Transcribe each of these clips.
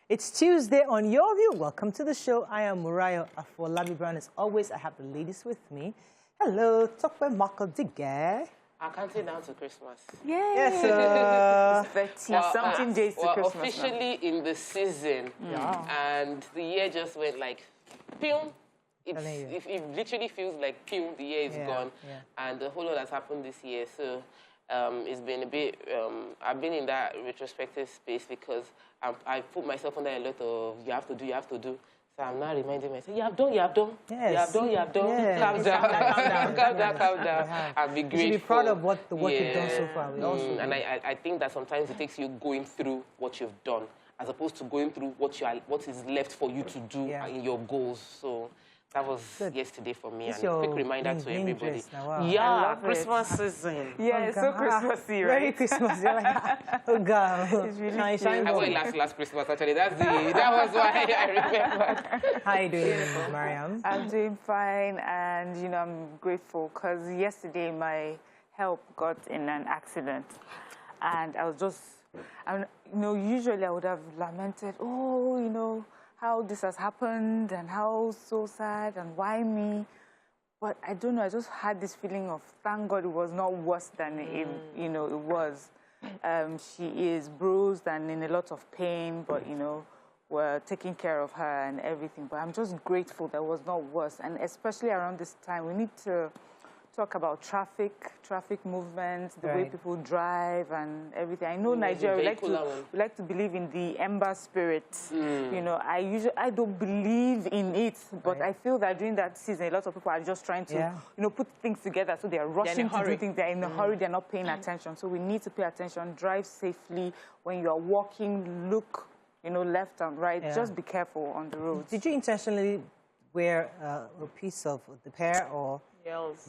It's Tuesday on Your View. Welcome to the show. I am Murayo Afolabi Brown. As always, I have the ladies with me. Hello, Tokwe Marco Digge. I'm counting down to Christmas. Yay. Yes, it's 30-something days to Christmas. Officially in the season, and the year just went like, pew. It literally feels like, pew, the year is gone, and a whole lot has happened this year. So it's been a bit, I've been in that retrospective space because I put myself under a lot of, you have to do. So I'm now reminding myself, you have done. Yes. You have done. Yes. Calm down. I'll be grateful. You should be proud of the work you've done so far. And I think that sometimes it takes you going through what you've done as opposed to going through what is left for you to do in your goals. So that was yesterday for me, and a quick reminder to everybody. Wow. Yeah, Christmas season. Yeah, it's so Christmassy, right? Very Christmas. You're like, oh God. It's really shine. I went last Christmas actually. That was why I remember. How are you doing, Mariam? I'm doing fine, and I'm grateful because yesterday my help got in an accident, and I was just, usually I would have lamented, how this has happened and how so sad and why me. But I don't know, I just had this feeling of, thank God it was not worse than it was. She is bruised and in a lot of pain, but, we're taking care of her and everything. But I'm just grateful that it was not worse. And especially around this time, we need to talk about traffic movements, the way people drive and everything. I know Nigeria, we like to believe in the ember spirit. I don't believe in it, but I feel that during that season, a lot of people are just trying to, put things together. So they are rushing to do things. They're in a hurry. They're not paying attention. So we need to pay attention. Drive safely. When you are walking, look, left and right. Just be careful on the roads. Did you intentionally wear a piece of the pair or?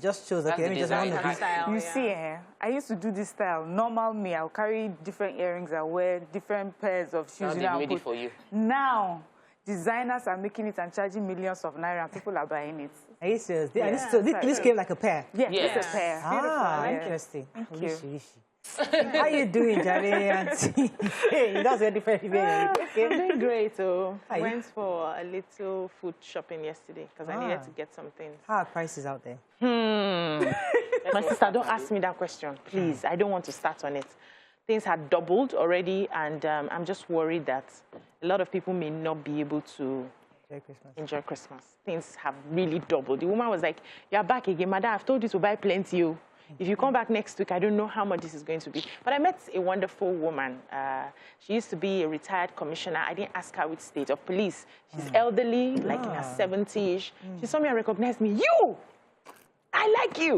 Just chose, okay, let me just want to style. You see, I used to do this style. Normal me, I'll carry different earrings, I'll wear different pairs of shoes. Now they made it for you. Now, designers are making it and charging millions of naira, and people are buying it. Are you serious? This came like a pair? Yeah, it's a pair. Interesting. Thank you. How you doing, Jare, auntie? That's very different. I'm doing great. I went for a little food shopping yesterday because I needed to get some things. How are prices out there? My sister, don't ask me that question, please. I don't want to start on it. Things had doubled already, and I'm just worried that a lot of people may not be able to enjoy Christmas. Things have really doubled. The woman was like, "You're back again, madam. I've told you to buy plenty. If you come back next week, I don't know how much this is going to be." But I met a wonderful woman. She used to be a retired commissioner. I didn't ask her which state of police. She's elderly, like in her 70s. She saw me and recognized me. You! I like you.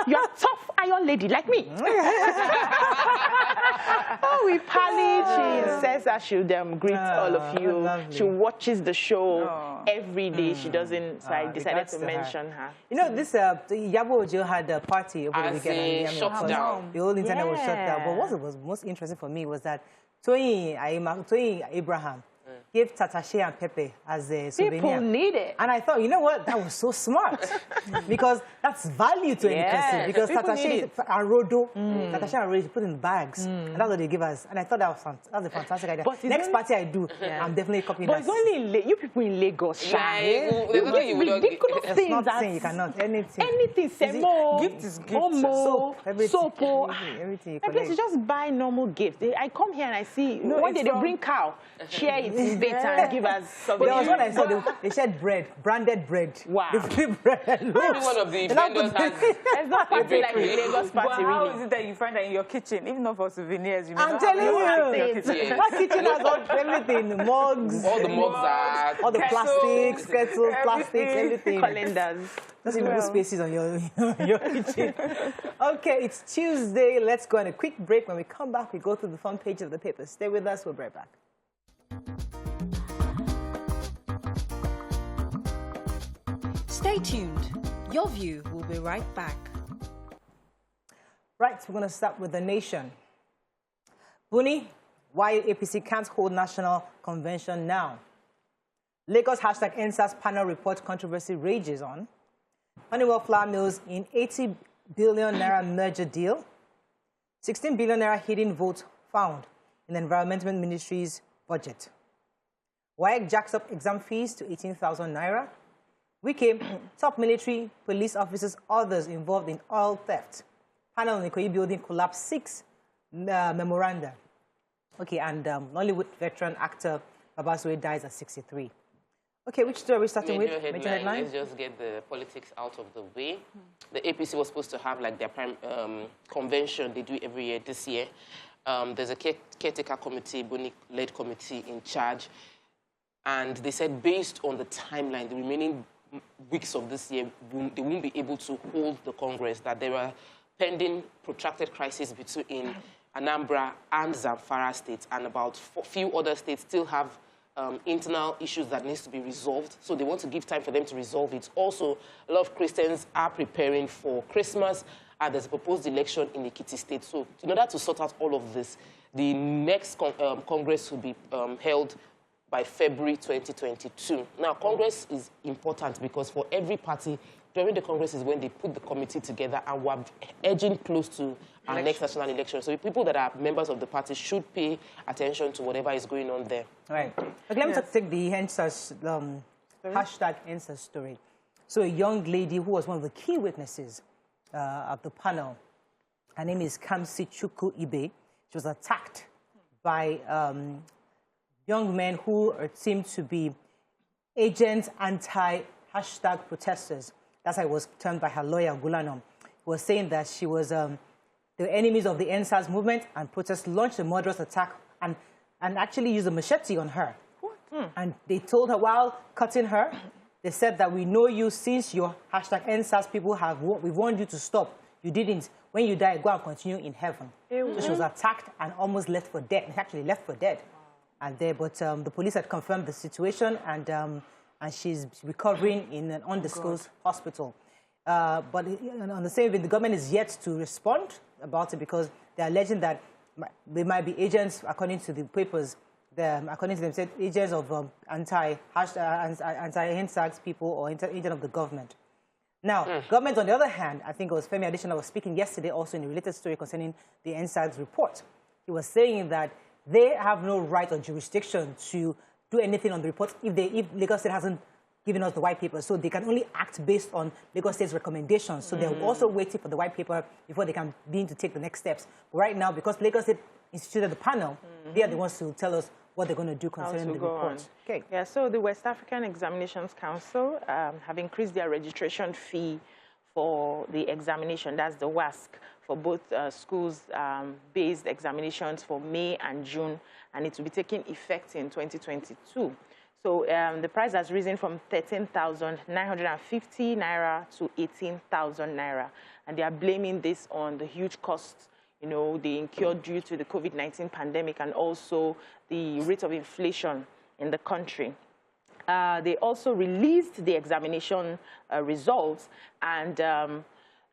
You're a tough iron lady like me. Oh, we parleyed. She says that she'll greet all of you. Lovely. She watches the show every day. She doesn't, so I decided to mention her. This Yabo Ojo had a party over the weekend. Shutdown. The whole internet was shut down. But what was most interesting for me was that Toyin Abraham gave Tatashe and Pepe as a souvenir. People need it. And I thought, you know what? That was so smart. Because that's value to any person. Because Tatashe and Rodo, Tatashe and Rodo, put in bags. And that's what they give us. And I thought that was a fantastic idea. But next party I do, I'm definitely copying that. But it's only you people in Lagos, ridiculous things. Not saying you cannot. Anything. Semo, gift is gift. Soap, everything. You just buy normal gifts. I come here and I see, one day they bring cow, share it in bit and give us something. There was one I saw, they shared bread, branded bread. Wow. They free bread. Every one of the vendors has... It's not party like the Lagos party, really. How is it that you find that in your kitchen, even not for souvenirs, you may I'm telling you, my kitchen has got everything, the mugs. All the mugs are... All the plastics, kettles, plastics, everything. Calendars. Just even put spaces on your kitchen. Okay, it's Tuesday. Let's go on a quick break. When we come back, we go through the front pages of the paper. Stay with us. We'll be right back. Stay tuned. Your View will be right back. Right, we're going to start with the nation. Buni, why APC can't hold national convention now? Lagos hashtag NSAS panel report controversy rages on. Honeywell flour mills in 80 billion naira merger deal. 16 billion naira hidden votes found in the Environment Ministry's budget. WAEC jacks up exam fees to 18,000 Naira. Wike, top military, police officers, others involved in oil theft. Panel in the Ikoyi building collapsed 6 memoranda. Okay, and Nollywood veteran actor Babaswe dies at 63. Okay, which story are we starting with? Major headline. Let's just get the politics out of the way. The APC was supposed to have like their convention they do every year. This year, there's a caretaker committee, Buni-led committee in charge. And they said based on the timeline, the remaining weeks of this year, they won't be able to hold the Congress, that there are pending protracted crises between Anambra and Zamfara states, and about a few other states still have internal issues that needs to be resolved. So they want to give time for them to resolve it. Also, a lot of Christians are preparing for Christmas, and there's a proposed election in Ekiti State. So in order to sort out all of this, the next Congress will be held by February 2022. Now, Congress is important because for every party, during the Congress is when they put the committee together, and we're edging close to our next national election. So people that are members of the party should pay attention to whatever is going on there. All right. Okay, let me take the hashtag Answer story. So a young lady who was one of the key witnesses of the panel, her name is Kamsi Chukwu Ibe. She was attacked by young men who seemed to be agents anti-hashtag protesters. That's how it was termed by her lawyer, Gulanom, who was saying that she was the enemies of the NSAS movement, and protesters launched a murderous attack and actually used a machete on her. What? And they told her while cutting her, they said that we know you since your hashtag NSAS people we've warned you to stop. You didn't. When you die, go and continue in heaven. So she was attacked and almost left for dead. Actually left for dead. But the police had confirmed the situation, and she's recovering in an undisclosed hospital. But on the same vein, the government is yet to respond about it because they're alleging that they might be agents, according to the papers, according to them, said agents of anti-HENSAGS people or agent of the government. Now, government, on the other hand, I think it was Femi Adesina was speaking yesterday also in a related story concerning the NSAGS report. He was saying that they have no right or jurisdiction to do anything on the report if Lagos State hasn't given us the white paper. So they can only act based on Lagos State's recommendations. So they're also waiting for the white paper before they can begin to take the next steps. But right now, because Lagos State instituted the panel, they are the ones to tell us what they're going to do concerning the report. Okay. Yeah, so the West African Examinations Council have increased their registration fee for the examination. That's the WASC for both schools-based examinations for May and June, and it will be taking effect in 2022. So the price has risen from 13,950 Naira to 18,000 Naira, and they are blaming this on the huge costs they incurred due to the COVID-19 pandemic and also the rate of inflation in the country. They also released the examination results, and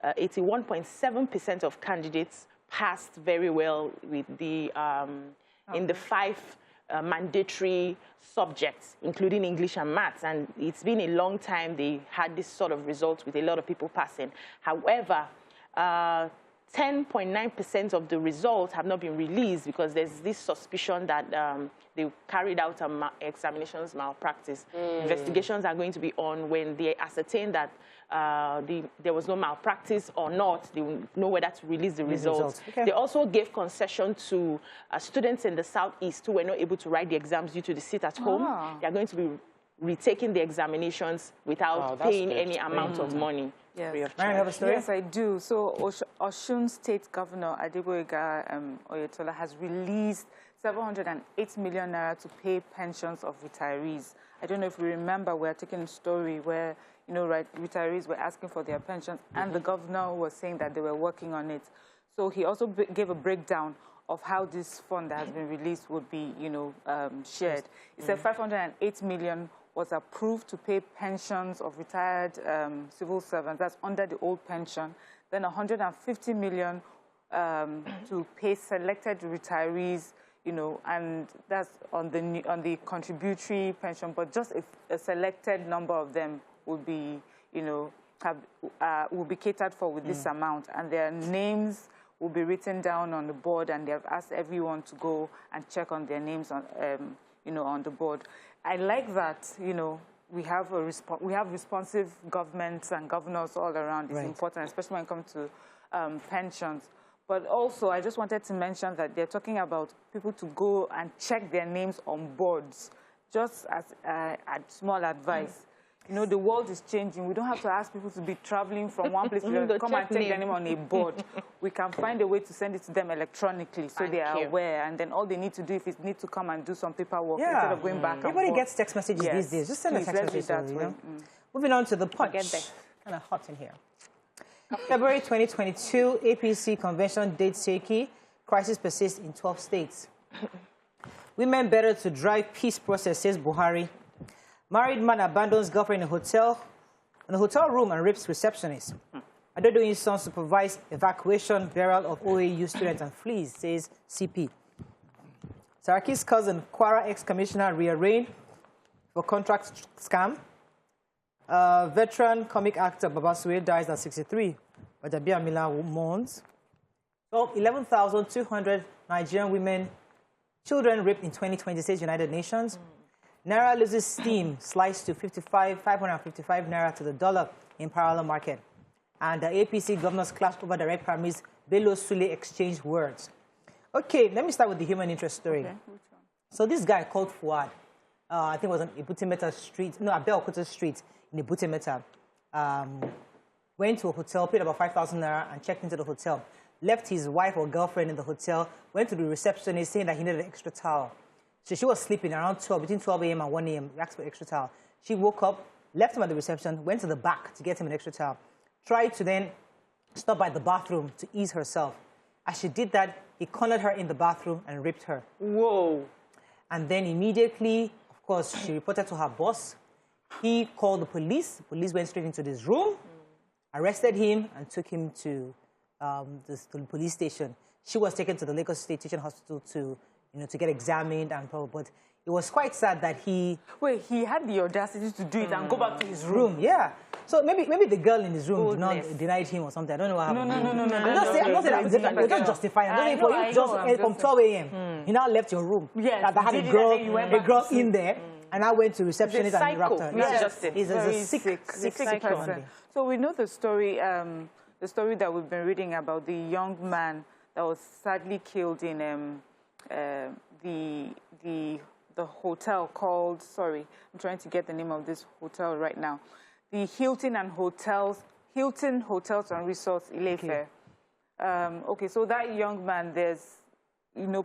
81.7% of candidates passed very well with the in the 5 mandatory subjects, including English and maths. And it's been a long time they had this sort of result with a lot of people passing. However, 10.9% of the results have not been released because there's this suspicion that they carried out examinations malpractice. Investigations are going to be on when they ascertain that there was no malpractice or not. They will know whether to release the results. Okay. They also gave concession to students in the Southeast who were not able to write the exams due to the sit at home. They are going to be retaking the examinations without paying any amount of money. Yes. I have a story? Yes, I do. So Osun State Governor Adegboyega Oyetola has released 708 million Naira to pay pensions of retirees. I don't know if you remember, we are taking a story where retirees were asking for their pensions, and the governor was saying that they were working on it. So he also gave a breakdown of how this fund that has been released would be, shared. He said 508 million was approved to pay pensions of retired civil servants. That's under the old pension. Then 150 million to pay selected retirees, and that's on the contributory pension. But just a selected number of them will be, will be catered for with this amount, and their names will be written down on the board, and they have asked everyone to go and check on their names on, on the board. I like that, we have responsive governments and governors all around. It's important, especially when it comes to pensions. But also, I just wanted to mention that they're talking about people to go and check their names on boards, just as a small advice. The world is changing. We don't have to ask people to be traveling from one place to another. Come and take their name on a board. We can find a way to send it to them electronically so they are aware. And then all they need to do, if it needs to come and do some paperwork instead of going back and forth. Everybody gets text messages these days. Just send a text message. That way. Moving on to the punch. Kind of hot in here. February 2022, APC convention dates shaky. Crisis persists in 12 states. Women better to drive peace process, says Buhari. Married man abandons girlfriend in a hotel room and rapes receptionist. Adedoyin's son supervised evacuation, burial of OAU students and flees, says CP. Saraki's cousin, Kwara ex-commissioner, rearranged for contract scam. Veteran comic actor Babasue dies at 63. Wajabia Mila mourns. 11,200 Nigerian children raped in 2020, says United Nations. Naira loses steam, sliced to 555 Naira to the dollar in parallel market. And the APC governors clashed over direct primaries. Bello Sule exchanged words. Okay, let me start with the human interest story. Okay. So this guy called Fuad, I think it was on Ibutimeta Street, no, Abeokuta Street in Ibutimeta, went to a hotel, paid about 5,000 Naira and checked into the hotel. Left his wife or girlfriend in the hotel, went to the receptionist saying that he needed an extra towel. So she was sleeping around 12, between 12 a.m. and 1 a.m. asked for extra towel. She woke up, left him at the reception, went to the back to get him an extra towel. Tried to then stop by the bathroom to ease herself. As she did that, he cornered her in the bathroom and raped her. Whoa. And then immediately, of course, she reported to her boss. He called the police. The police went straight into this room, arrested him, and took him to the police station. She was taken to the Lagos State Teaching Hospital to get examined, but it was quite sad that he... Wait, he had the audacity to do it and go back to his room. Yeah. So maybe the girl in his room denied him or something. I don't know what happened. No. I'm not saying that. You're just justifying. I'm saying for you from 12 a.m. You now left your room. Yeah. That had a girl in there, and I went to receptionist and rapped her. He's a sick person. So we know the story that we've been reading about the young man that was sadly killed in the hotel called, sorry, I'm trying to get the name of this hotel right now. The Hilton Hotels and Resorts, Ile-Ife. Okay, so that young man, there's,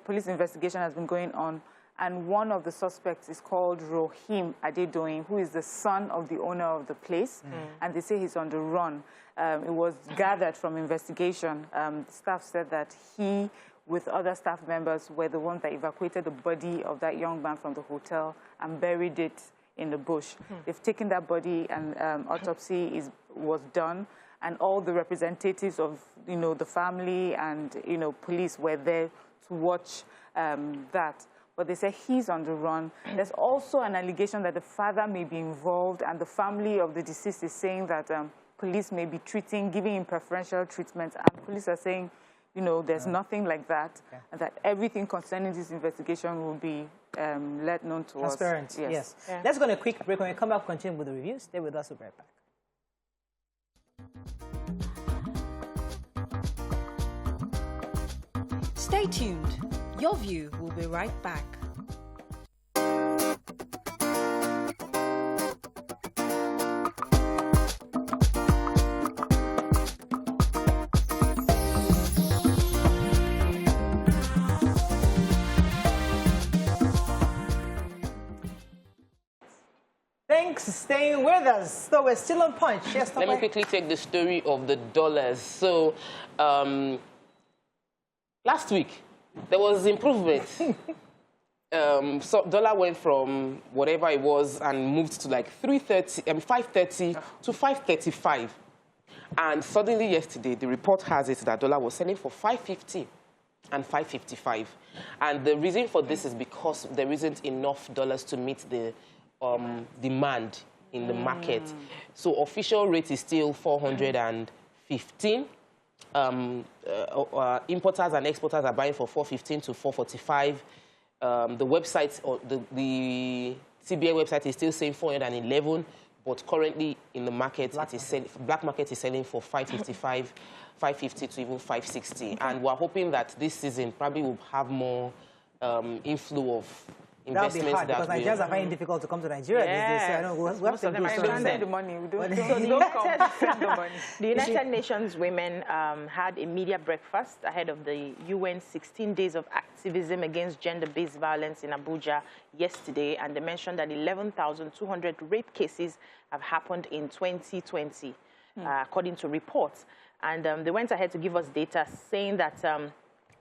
police investigation has been going on, and one of the suspects is called Rohim Adedoyin, who is the son of the owner of the place, and they say he's on the run. It was gathered from investigation. Staff said that he, with other staff members, were the ones that evacuated the body of that young man from the hotel and buried it in the bush. They've taken that body and autopsy was done, and all the representatives of, the family and, police were there to watch that. But they say he's on the run. There's also an allegation that the father may be involved, and the family of the deceased is saying that police may be giving him preferential treatment, and police are saying, there's nothing like that, and that everything concerning this investigation will be let known to us. Transparent, yes. Yeah. Let's go on a quick break. When we come back, continue with the review. Stay with us. We'll be right back. Stay tuned. Your View will be right back. Thanks for staying with us. So we're still on Punch. Yes, let me quickly take the story of the dollars. So last week, there was improvement. So dollar went from whatever it was and moved to like 530 to 535. And suddenly yesterday, the report has it that dollar was selling for 550 and 555. And the reason for this is because there isn't enough dollars to meet the demand in the market. So official rate is still 415. Importers and exporters are buying for 415 to 445. The website, or the CBN website is still saying 411, but currently in the market, black market is selling for 555, 550 to even 560. Okay. And we're hoping that this season probably will have more inflow of investments. That'll be hard because Nigerians are finding it difficult to come to Nigeria these days. So I know we have to do send the money. We don't send the money. The United Nations women had a media breakfast ahead of the UN 16 days of activism against gender-based violence in Abuja yesterday, and they mentioned that 11,200 rape cases have happened in 2020, according to reports. And they went ahead to give us data saying that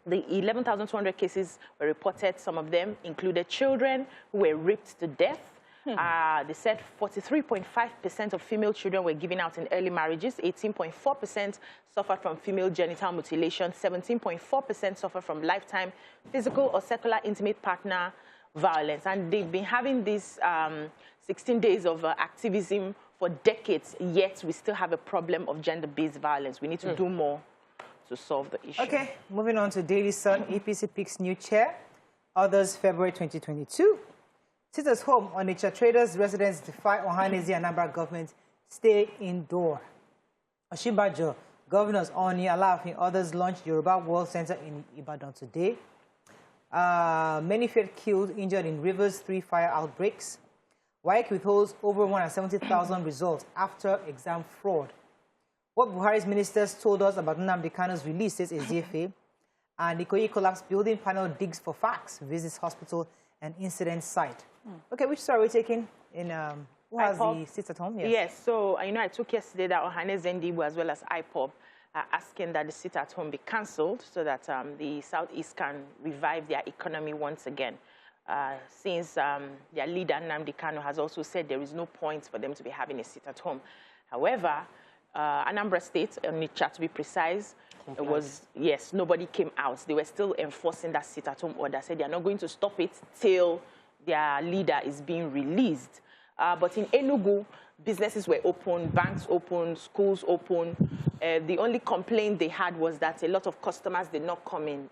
the 11,200 cases were reported. Some of them included children who were raped to death. They said 43.5% of female children were given out in early marriages. 18.4% suffered from female genital mutilation. 17.4% suffered from lifetime physical or secular intimate partner violence. And they've been having these 16 days of activism for decades, yet we still have a problem of gender-based violence. We need to do more to solve the issue. Okay, moving on to Daily Sun. APC picks new chair. Others, February 2022. Sitters home on Onitsha traders, residents defy Ohaneze and Anambra government, stay indoor. Oshibajo, governors Oni, Alaafin, others launched Yoruba World Center in Ibadan today. Many failed killed, injured in Rivers, 3 fire outbreaks. WAEC withholds over 170,000 results after exam fraud. What Buhari's ministers told us about Nnamdi Kanu's release, says Eziefe. And Ikoyi collapse building panel digs for facts, visits hospital and incident site. Okay, which story are we taking? Who has the sit at home? Yes, so I took yesterday that Ohaneze Ndigbo as well as IPOB are asking that the sit at home be cancelled so that the Southeast can revive their economy once again. Since their leader, Nnamdi Kanu, has also said there is no point for them to be having a sit at home. However, Anambra State, Onitsha to be precise, it was, yes, nobody came out. They were still enforcing that sit at home order, said they are not going to stop it till their leader is being released. But in Enugu, businesses were open, banks open, schools open. The only complaint they had was that a lot of customers did not come in.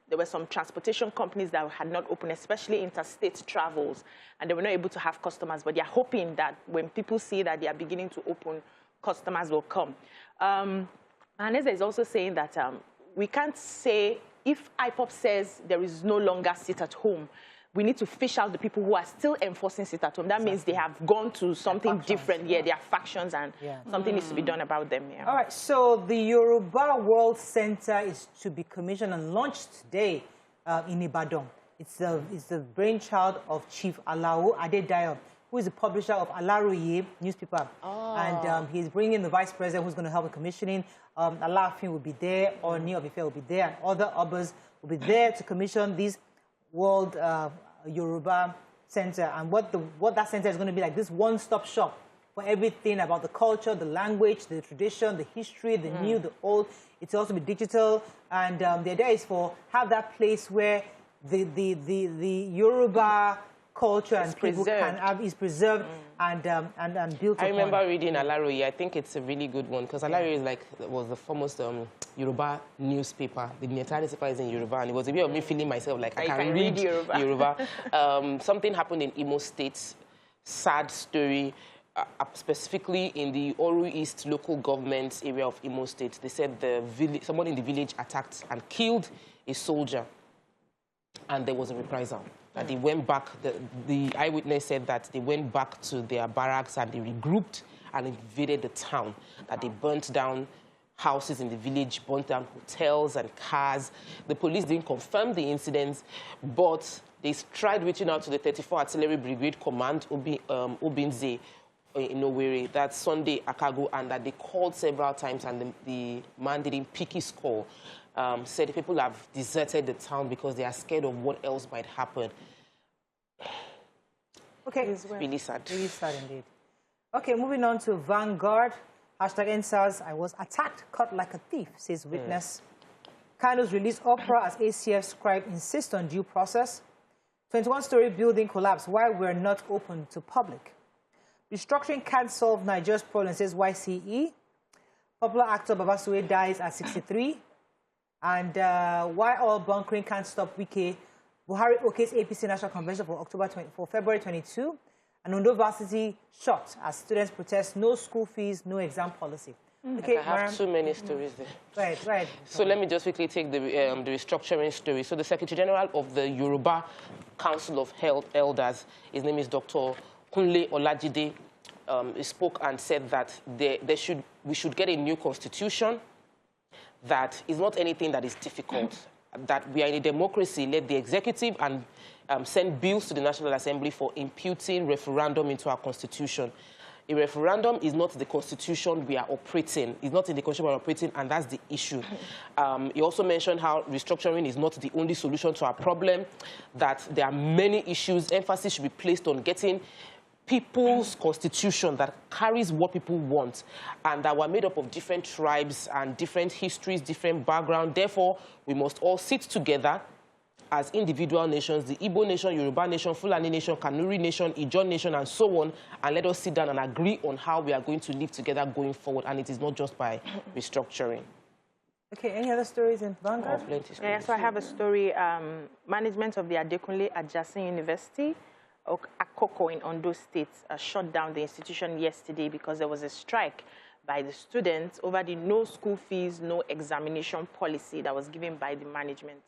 There were some transportation companies that had not opened, especially interstate travels, and they were not able to have customers. But they're hoping that when people see that they are beginning to open, customers will come. Aneza is also saying that we can't say, if IPOP says there is no longer sit at home, we need to fish out the people who are still enforcing sit at home. That means they have gone to something different. Yeah, they are factions, and something needs to be done about them. Yeah. All right, so the Yoruba World Center is to be commissioned and launched today in Ibadan. It's the brainchild of Chief Alao Adedayo, who is the publisher of Alaroye newspaper. And he's bringing the vice president who's going to help with commissioning. Alaafin will be there, Oni of Ife will be there, and other others will be there to commission this World Yoruba Center. And what that center is going to be like, this one-stop shop for everything about the culture, the language, the tradition, the history, the new, the old. It's also be digital. And the idea is have that place where the Yoruba culture and people can have is preserved and built upon. I remember reading Alaroye. I think it's a really good one because Alaroye was the foremost Yoruba newspaper. The entire newspaper is in Yoruba, and it was a way of me feeling myself like I can read Yoruba. Something happened in Imo State, sad story, specifically in the Oru East local government area of Imo State. They said someone in the village attacked and killed a soldier, and there was a reprisal. That they went back, the eyewitness said that they went back to their barracks and they regrouped and invaded the town. That they burnt down houses in the village, burnt down hotels and cars. The police didn't confirm the incidents, but they tried reaching out to the 34 Artillery Brigade Command, Obinze, in Owerri, that Sunday, Akago, and that they called several times and the man didn't pick his call. Said people have deserted the town because they are scared of what else might happen. Okay. It's really sad. Really sad indeed. Okay, moving on to Vanguard. #NSAS, I was attacked, caught like a thief, says witness. Kanu's release opera as ACF scribe insists on due process. 21-story building collapse. Why we're not open to public. Restructuring can't solve Nigeria's problem, says YCE. Popular actor Babasue dies at 63. And why all bunkering can't stop Wike Buhari okays APC National Convention for February 22. And Ondo Varsity shut as students protest no school fees, no exam policy. Okay, I have too many stories there. Right. So let me just quickly take the restructuring story. So the Secretary General of the Yoruba Council of Elders, his name is Dr. Kunle Olajide, spoke and said that we should get a new constitution that is not anything that is difficult, that we are in a democracy, let the executive and send bills to the National Assembly for imputing referendum into our constitution. A referendum is not the constitution we are operating. It's not in the constitution we are operating, and that's the issue. He also mentioned how restructuring is not the only solution to our problem, that there are many issues. Emphasis should be placed on getting people's constitution that carries what people want, and that we're made up of different tribes and different histories, different backgrounds. Therefore, we must all sit together as individual nations, the Igbo nation, Yoruba nation, Fulani nation, Kanuri nation, Ijaw nation, and so on, and let us sit down and agree on how we are going to live together going forward, and it is not just by restructuring. Okay, any other stories in Vanguard? Oh, plenty. Yeah, so I have a story. Management of the Adekunle Adjacent University, Akoko in Ondo State, shut down the institution yesterday because there was a strike by the students over the no school fees, no examination policy that was given by the management.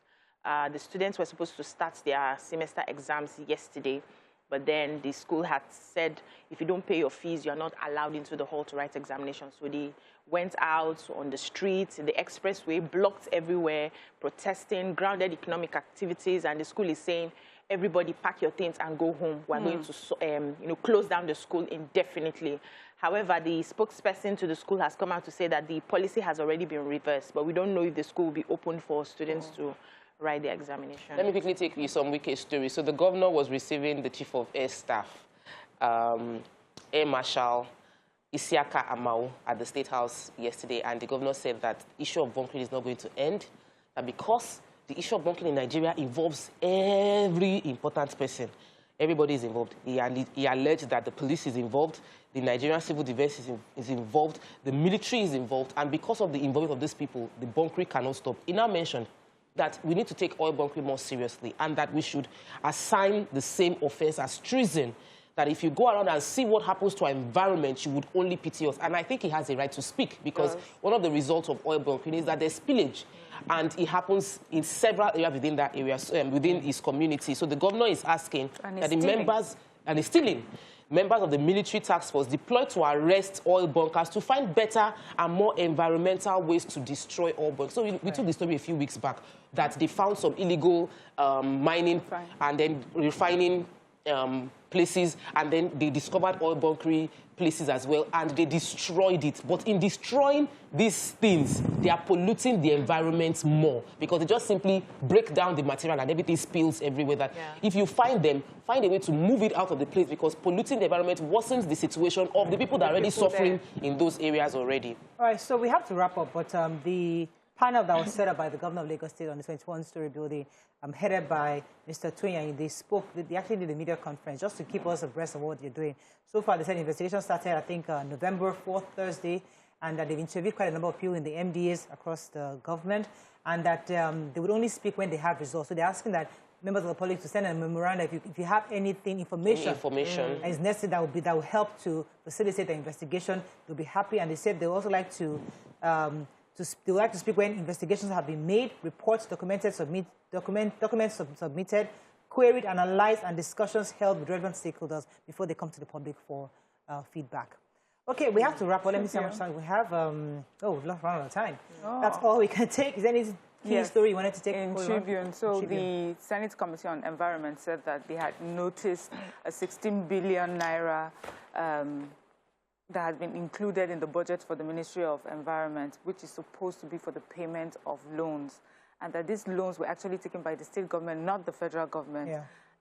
The students were supposed to start their semester exams yesterday, but then the school had said, if you don't pay your fees, you're not allowed into the hall to write examinations. So they went out on the streets, the expressway, blocked everywhere, protesting, grounded economic activities, and the school is saying, everybody pack your things and go home. We're going to close down the school indefinitely. However, the spokesperson to the school has come out to say that the policy has already been reversed, but we don't know if the school will be open for students to write the examination. Let me quickly take you some wicked stories. So the governor was receiving the chief of air staff, Air Marshal Isiaka Amao, at the State House yesterday, and the governor said that the issue of bunkering is not going to end, and because the issue of bunkering in Nigeria involves every important person. Everybody is involved. He alleged that the police is involved, the Nigerian civil defense is involved, the military is involved, and because of the involvement of these people, the bunkering cannot stop. He now mentioned that we need to take oil bunkering more seriously, and that we should assign the same offense as treason, that if you go around and see what happens to our environment, you would only pity us. And I think he has a right to speak, because one of the results of oil bunkering is that there's spillage, and it happens in several areas within that area, within his community. So the governor is asking that the members, and he's stealing, members of the military task force deployed to arrest oil bunkers to find better and more environmental ways to destroy oil bunkers. So we took the story a few weeks back that they found some illegal mining and then refining places, and then they discovered oil bunkering places as well, and they destroyed it. But in destroying these things, they are polluting the environment more, because they just simply break down the material and everything spills everywhere. That if you find them, find a way to move it out of the place, because polluting the environment worsens the situation of the people that are already suffering in those areas already. All right, so we have to wrap up, but the panel that was set up by the governor of Lagos State on the 21-story building, headed by Mr. Toyin, they actually did a media conference just to keep us abreast of what they're doing. So far, they said investigation started, I think, November 4th, Thursday, and that they've interviewed quite a number of people in the MDAs across the government, and that they would only speak when they have results. So they're asking that members of the public to send a memorandum if you have information is necessary that will help to facilitate the investigation. They'll be happy, and they said they also like to they would like to speak when investigations have been made, reports documented, documents submitted, queried, analyzed, and discussions held with relevant stakeholders before they come to the public for feedback. Okay, we have to wrap up. Let me see how much time we have. We've run out of time. That's all we can take. Is there any key story you wanted to take? In Tribune. So the Senate Committee on Environment said that they had noticed a 16 billion naira that has been included in the budget for the Ministry of Environment, which is supposed to be for the payment of loans, and that these loans were actually taken by the state government, not the federal government.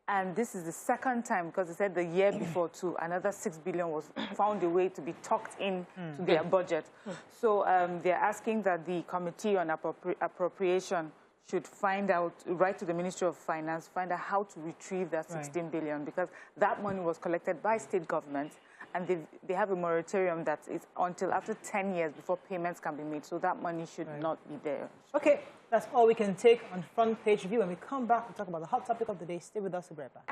And this is the second time, because they said the year before too, another 6 billion was found a way to be tucked in to their budget. So they're asking that the Committee on Appropriation should write to the Ministry of Finance, find out how to retrieve that 16 billion, because that money was collected by state government, and they have a moratorium that is until after 10 years before payments can be made. So that money should not be there. Okay, that's all we can take on Front Page Review. When we come back, we'll talk about the hot topic of the day. Stay with us, we'll be right back.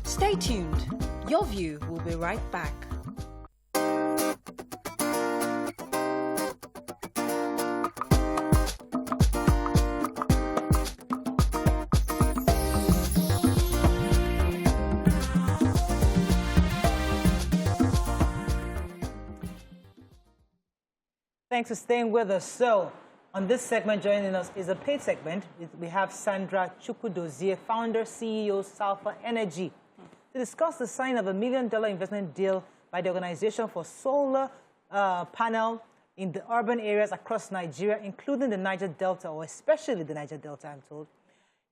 Stay tuned. Your View will be right back. Thanks for staying with us. So, on this segment, joining us is a paid segment. We have Sandra Chukwudozie, founder, CEO, Salfa Energy, to discuss the signing of $1 million investment deal by the Organization for Solar Panel in the urban areas across Nigeria, including the Niger Delta, or especially the Niger Delta, I'm told.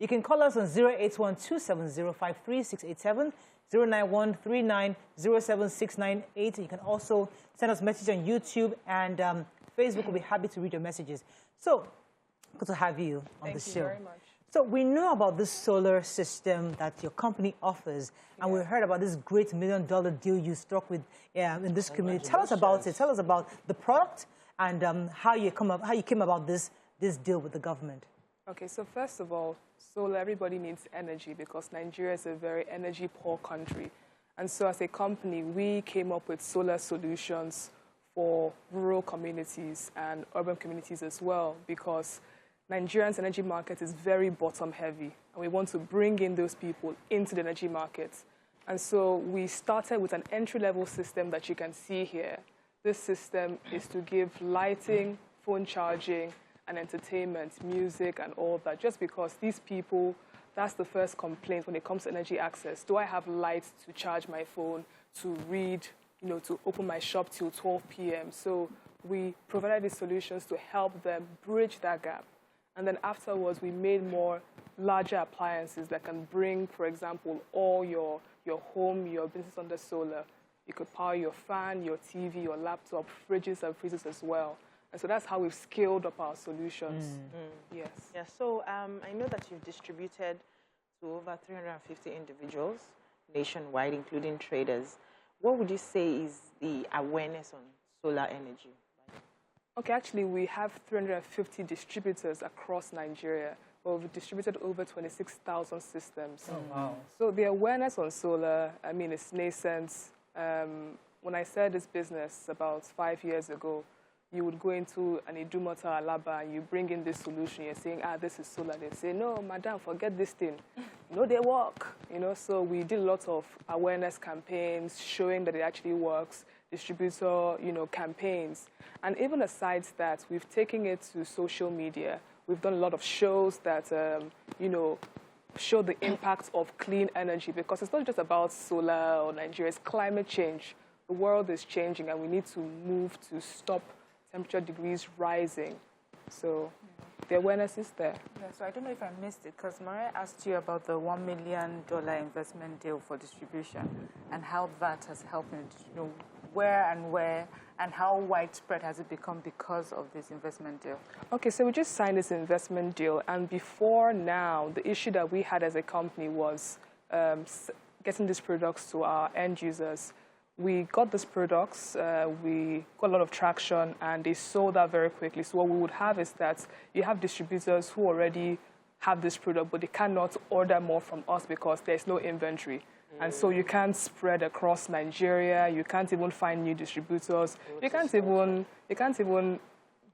You can call us on 08127053687, 09139076980. You can also send us messages on YouTube, and Facebook will be happy to read your messages. So, good to have you on the show. Thank you very much. So we know about this solar system that your company offers, and we heard about this great $1 million deal you struck with in this community. Tell us about it. Tell us about the product and how you came about this deal with the government. Okay, so first of all, solar, everybody needs energy because Nigeria is a very energy-poor country. And so as a company, we came up with solar solutions for rural communities and urban communities as well, because Nigeria's energy market is very bottom-heavy, and we want to bring in those people into the energy market. And so we started with an entry-level system that you can see here. This system is to give lighting, phone charging, and entertainment, music, and all that, just because these people, that's the first complaint when it comes to energy access. Do I have lights to charge my phone, to read, to open my shop till 12 p.m.? So we provided these solutions to help them bridge that gap. And then afterwards, we made more larger appliances that can bring, for example, all your home, your business under solar. You could power your fan, your TV, your laptop, fridges and freezers as well. And so that's how we've scaled up our solutions. Yes. Yeah, so I know that you've distributed to over 350 individuals nationwide, including traders. What would you say is the awareness on solar energy? Okay, actually, we have 350 distributors across Nigeria. We've distributed over 26,000 systems. Oh, wow. So the awareness on solar, I mean, it's nascent. When I started this business about 5 years ago, you would go into an Idumota Alaba and you bring in this solution. You're saying, this is solar. They say, no, madam, forget this thing. They work. So we did a lot of awareness campaigns showing that it actually works, distributor, campaigns. And even aside that, we've taken it to social media. We've done a lot of shows that, show the impact of clean energy, because it's not just about solar or Nigeria, it's climate change. The world is changing, and we need to move to stop temperature degrees rising. So the awareness is there. Yeah, so I don't know if I missed it, because Maria asked you about the $1 million investment deal for distribution and how that has helped, where and how widespread has it become because of this investment deal? Okay, so we just signed this investment deal, and before now, the issue that we had as a company was getting these products to our end users. We got these products, we got a lot of traction, and they sold out very quickly. So what we would have is that you have distributors who already have this product, but they cannot order more from us because there's no inventory. And so you can't spread across Nigeria. You can't even find new distributors. You can't even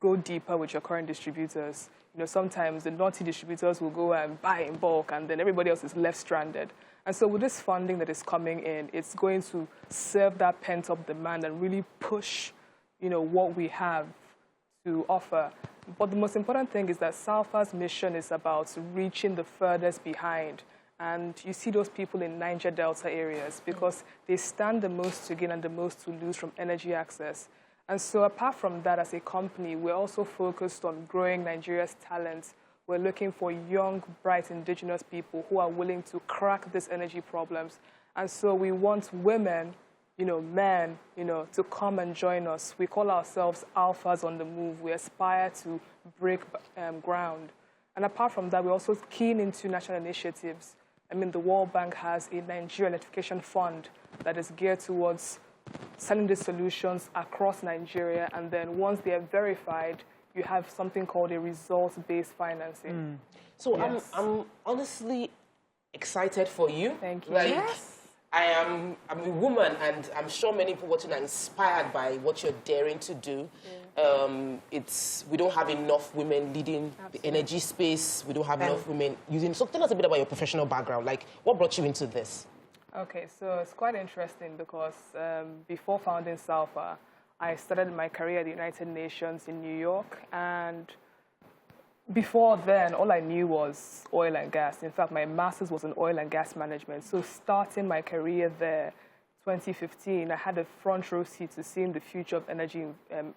go deeper with your current distributors. Sometimes the naughty distributors will go and buy in bulk, and then everybody else is left stranded. And so with this funding that is coming in, it's going to serve that pent-up demand and really push, what we have to offer. But the most important thing is that Salfa's mission is about reaching the furthest behind. And you see those people in Niger Delta areas because they stand the most to gain and the most to lose from energy access. And so apart from that, as a company, we're also focused on growing Nigeria's talent. We're looking for young, bright indigenous people who are willing to crack these energy problems. And so we want women, men, to come and join us. We call ourselves alphas on the move. We aspire to break ground. And apart from that, we're also keen into national initiatives. I mean, the World Bank has a Nigeria Electrification Fund that is geared towards selling these solutions across Nigeria, and then once they are verified, you have something called a results-based financing. So yes. I'm honestly excited for you. Thank you. Like, yes. I'm a woman, and I'm sure many people watching are inspired by what you're daring to do. Yeah. We don't have enough women leading the energy space. We don't have enough women using. So tell us a bit about your professional background. Like, what brought you into this? Okay, so it's quite interesting because before founding Salfa, I started my career at the United Nations in New York, and before then, all I knew was oil and gas. In fact, my master's was in oil and gas management. So starting my career there, 2015, I had a front row seat to seeing the future of energy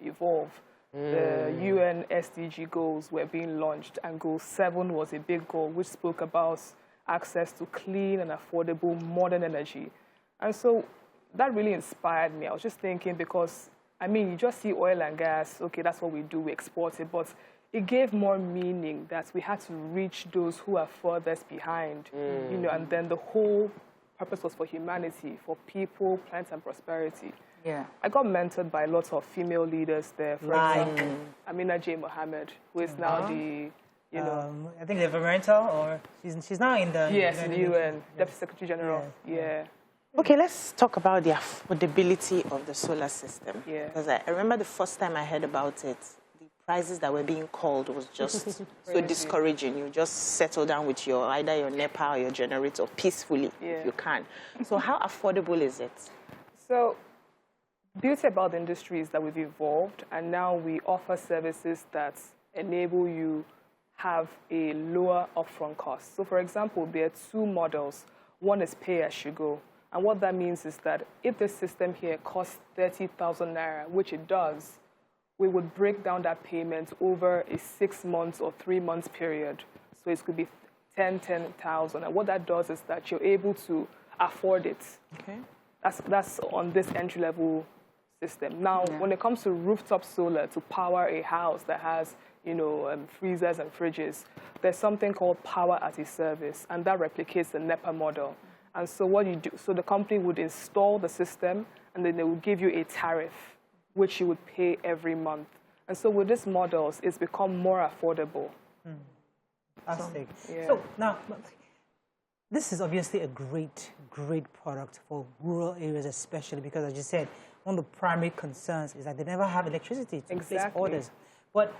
evolve. The UN SDG goals were being launched, and Goal 7 was a big goal, which spoke about access to clean and affordable modern energy. And so that really inspired me. I was just thinking, because, I mean, you just see oil and gas, okay, that's what we do, we export it, but it gave more meaning that we had to reach those who are furthest behind, you know, and then the whole purpose was for humanity, for people, planet, and prosperity. Yeah. I got mentored by lots of female leaders there. For example, Amina J. Mohammed, who is now the, you know... I think the Parental, or she's now in the... Yes, in the UN, Deputy Secretary General, yeah. Okay, let's talk about the affordability of the solar system. Yeah. Because I remember the first time I heard about it, prices that were being called was just so discouraging. You just settle down with either your NEPA or your generator peacefully if you can. So how affordable is it? So the beauty about the industry is that we've evolved, and now we offer services that enable you have a lower upfront cost. So for example, there are two models. One is pay as you go. And what that means is that if the system here costs 30,000 Naira, which it does, we would break down that payment over a 6 months or 3 months period. So it could be 10,000. And what that does is that you're able to afford it. Okay. That's on this entry-level system. Now, when it comes to rooftop solar to power a house that has, you know, freezers and fridges, there's something called power as a service, and that replicates the NEPA model. And so what you do, so the company would install the system, and then they will give you a tariff, which you would pay every month. And so with these models, it's become more affordable. Fantastic. So now, this is obviously a great product for rural areas, especially because, as you said, one of the primary concerns is that they never have electricity to place orders. But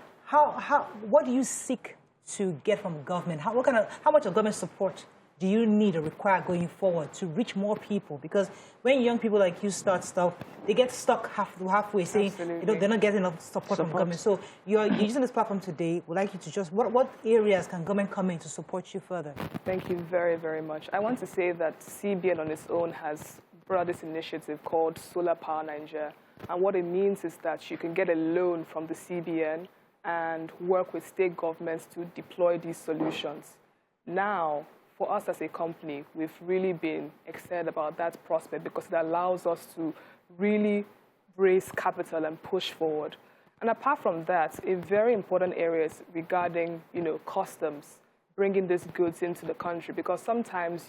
what do you seek to get from government? How much of government support do you need or require going forward to reach more people? Because when young people like you start stuff, they get stuck halfway, saying they're not getting enough support from government. So you're using this platform today. We'd like you to just, what areas can government come in to support you further? Thank you very, very much. I want to say that CBN on its own has brought this initiative called Solar Power Nigeria. And what it means is that you can get a loan from the CBN and work with state governments to deploy these solutions. Now, for us as a company, we've really been excited about that prospect because it allows us to really raise capital and push forward. And apart from that, a very important area is regarding, you know, customs, bringing these goods into the country, because sometimes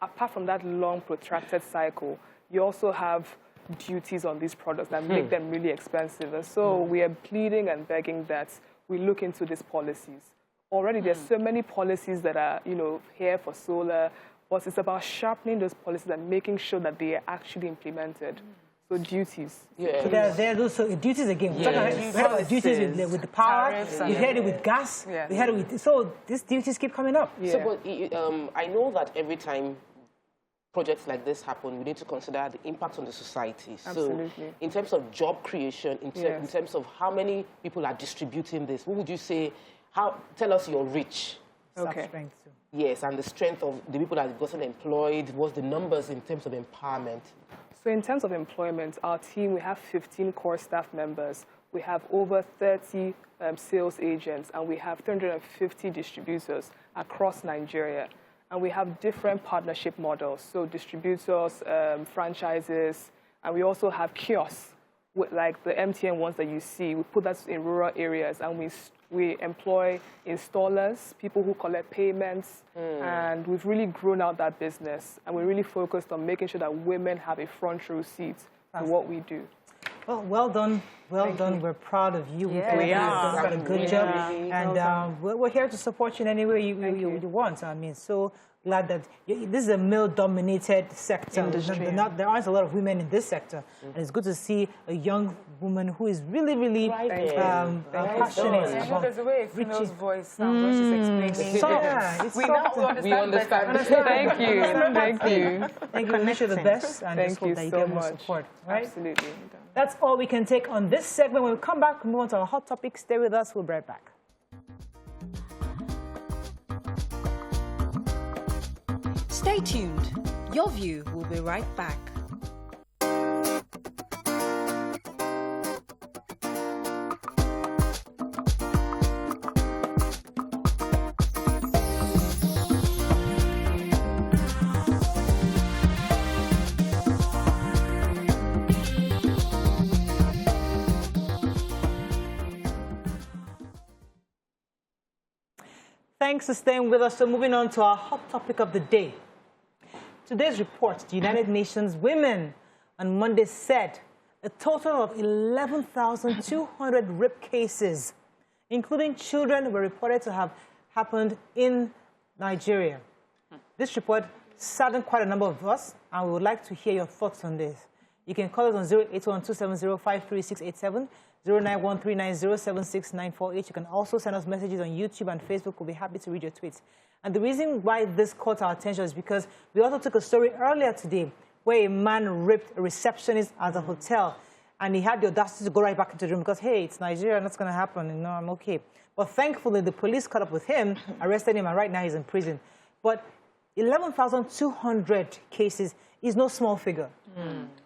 apart from that long protracted cycle, you also have duties on these products that make them really expensive. And so we are pleading and begging that we look into these policies. Already there's so many policies that are, you know, here for solar, but it's about sharpening those policies and making sure that they are actually implemented. So duties. Yeah. So there are also duties again. We had about duties with the power, we had it with gas, we had it with, so these duties keep coming up. Yeah. So, but, I know that every time projects like this happen, we need to consider the impact on the society. Absolutely. So in terms of job creation, in terms of how many people are distributing this, what would you say? Tell us your reach. Okay. Yes, and the strength of the people that have gotten employed. What's the numbers in terms of empowerment? So in terms of employment, our team, we have 15 core staff members. We have over 30 sales agents, and we have 350 distributors across Nigeria. And we have different partnership models, so distributors, franchises, and we also have kiosks, with like the MTN ones that you see. We put that in rural areas, and we We employ installers, people who collect payments, and we've really grown out that business. And we're really focused on making sure that women have a front row seat to what we do. Well, well done. Well done. We're proud of you. Yeah, we are. You've done a good job. And we're here to support you in any way you want. I mean, so glad that this is a male-dominated sector. There aren't a lot of women in this sector. And it's good to see a young woman who is really passionate about there's a way a female's voice sounds when she's explaining. We understand. Thank you. Thank you. Thank you. We wish you the best. And Thank you that you so get more much. support. Right? Absolutely. That's all we can take on this segment. When we come back, we move on to our hot topic. Stay with us. We'll be right back. Stay tuned. Your View will be right back. Thanks for staying with us. So moving on to our hot topic of the day. Today's report, the United Nations Women on Monday said a total of 11,200 rape cases, including children, were reported to have happened in Nigeria. This report saddened quite a number of us, and we would like to hear your thoughts on this. You can call us on 08127053687, 09139076948. You can also send us messages on YouTube and Facebook. We'll be happy to read your tweets. And the reason why this caught our attention is because we also took a story earlier today where a man raped a receptionist at a hotel, and he had the audacity to go right back into the room because, hey, it's Nigeria, that's going to happen, you know, I'm okay. But thankfully, the police caught up with him, arrested him, and right now he's in prison. But 11,200 cases is no small figure.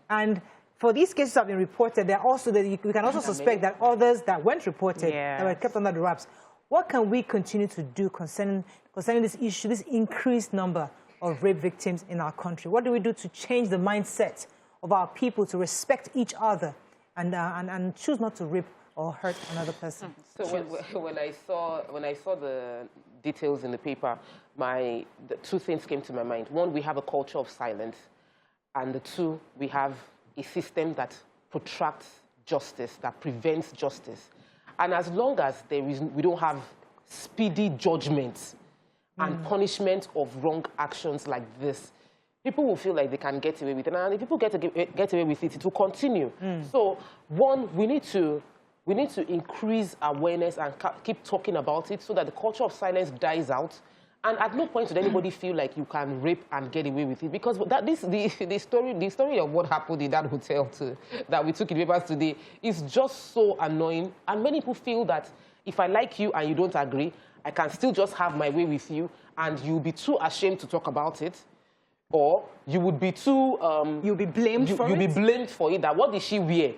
And for these cases that have been reported, we can also suspect that others that weren't reported, that were kept under the wraps. What can we continue to do concerning this issue, this increased number of rape victims in our country? What do we do to change the mindset of our people to respect each other and choose not to rape or hurt another person? So when I saw the details in the paper, the two things came to my mind. One, we have a culture of silence, and the two, we have a system that protracts justice, that prevents justice. And as long as we don't have speedy judgments and punishment of wrong actions like this, people will feel like they can get away with it. And if people get away with it, it will continue. So, one, we need to increase awareness and keep talking about it so that the culture of silence dies out. And at no point should anybody feel like you can rape and get away with it, because the story of what happened in that hotel that we took in papers today is just so annoying. And many people feel that if I like you and you don't agree, I can still just have my way with you, and you'll be too ashamed to talk about it, or you would be too you'll be blamed for it. You'll be blamed for it. That what did she wear?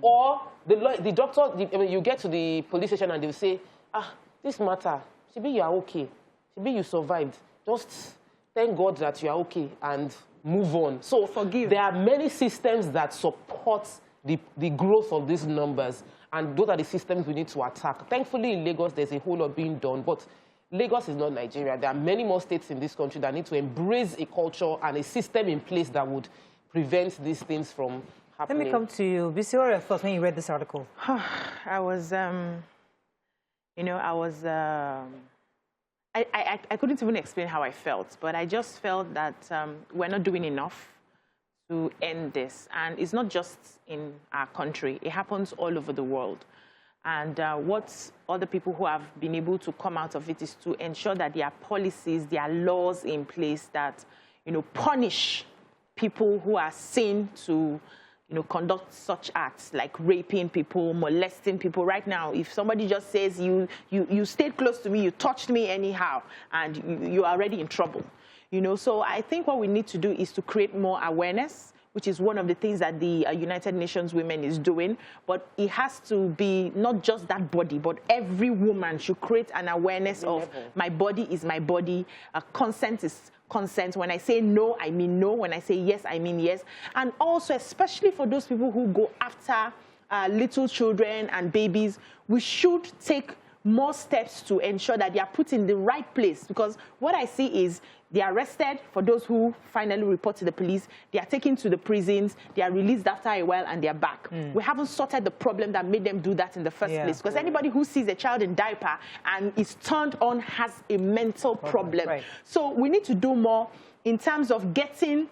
Or the doctor, you get to the police station and they'll say, this matter, maybe you are okay. Maybe you survived. Just thank God that you are okay and move on. So forgive. There are many systems that support the growth of these numbers, and those are the systems we need to attack. Thankfully, in Lagos, there's a whole lot being done, but Lagos is not Nigeria. There are many more states in this country that need to embrace a culture and a system in place that would prevent these things from happening. Let me come to you. Bisi, what are your thoughts when you read this article? I couldn't even explain how I felt, but I just felt that we're not doing enough to end this. And it's not just in our country. It happens all over the world. And what other people who have been able to come out of it is to ensure that there are policies, there are laws in place that, punish people who are seen to, conduct such acts like raping people, molesting people. Right now, if somebody just says, you stayed close to me, you touched me anyhow, and you're already in trouble. So I think what we need to do is to create more awareness, which is one of the things that the United Nations Women is doing. But it has to be not just that body, but every woman should create an awareness of my body is my body, consent is consent. When I say no, I mean no. When I say yes, I mean yes. And also, especially for those people who go after little children and babies, we should take more steps to ensure that they are put in the right place. Because what I see is they are arrested for those who finally report to the police. They are taken to the prisons. They are released after a while and they are back. We haven't sorted the problem that made them do that in the first place. Because anybody who sees a child in diaper and is turned on has a mental problem. Right. So we need to do more in terms of getting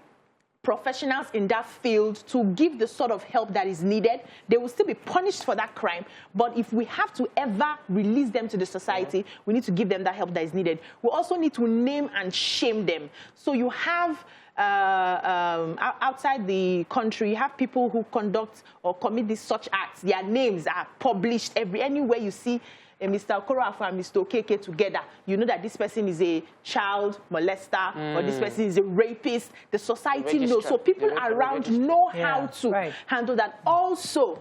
professionals in that field to give the sort of help that is needed. They will still be punished for that crime, but if we have to ever release them to the society, we need to give them that help that is needed. We also need to name and shame them. So you have outside the country, you have people who conduct or commit these such acts. Their names are published anywhere you see Mr. Okoroafo and Mr. Okeke together, you know that this person is a child molester or this person is a rapist. The society knows. So people around know how to handle that. Also,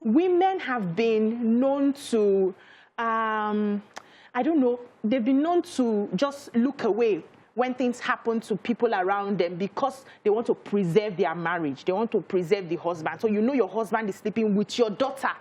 women have been known to, I don't know, they've been known to just look away when things happen to people around them because they want to preserve their marriage. They want to preserve the husband. So you know your husband is sleeping with your daughter.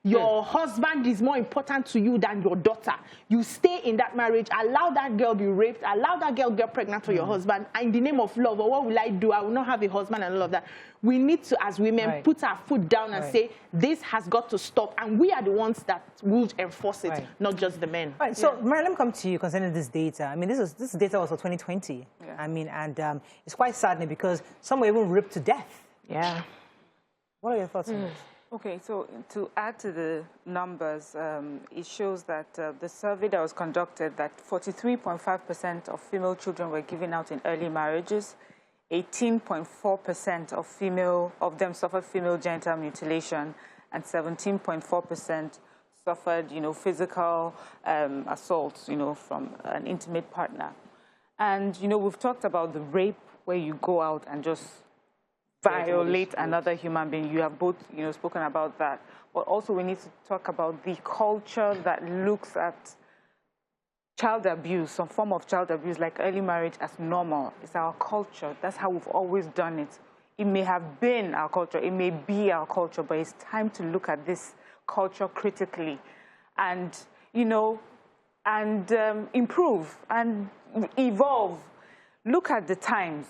Your husband is more important to you than your daughter. You stay in that marriage, allow that girl be raped, allow that girl get pregnant for your husband, and in the name of love, or what will I do? I will not have a husband and all of that. We need to, as women, put our foot down and say, this has got to stop, and we are the ones that will enforce it, not just the men. Right, so Mary, let me come to you concerning this data. I mean, this data was for 2020. I mean, and it's quite saddening because some were even ripped to death. Yeah. What are your thoughts on this? Okay, so to add to the numbers, it shows that the survey that was conducted, that 43.5% of female children were given out in early marriages, 18.4% of them suffered female genital mutilation, and 17.4% suffered, physical assault, from an intimate partner. And, we've talked about the rape where you go out and just violate another human being. You have both, spoken about that. But also we need to talk about the culture that looks at child abuse, some form of child abuse, like early marriage, as normal. It's our culture. That's how we've always done it. It may have been our culture. It may be our culture, but it's time to look at this culture critically and, improve and evolve. Look at the times.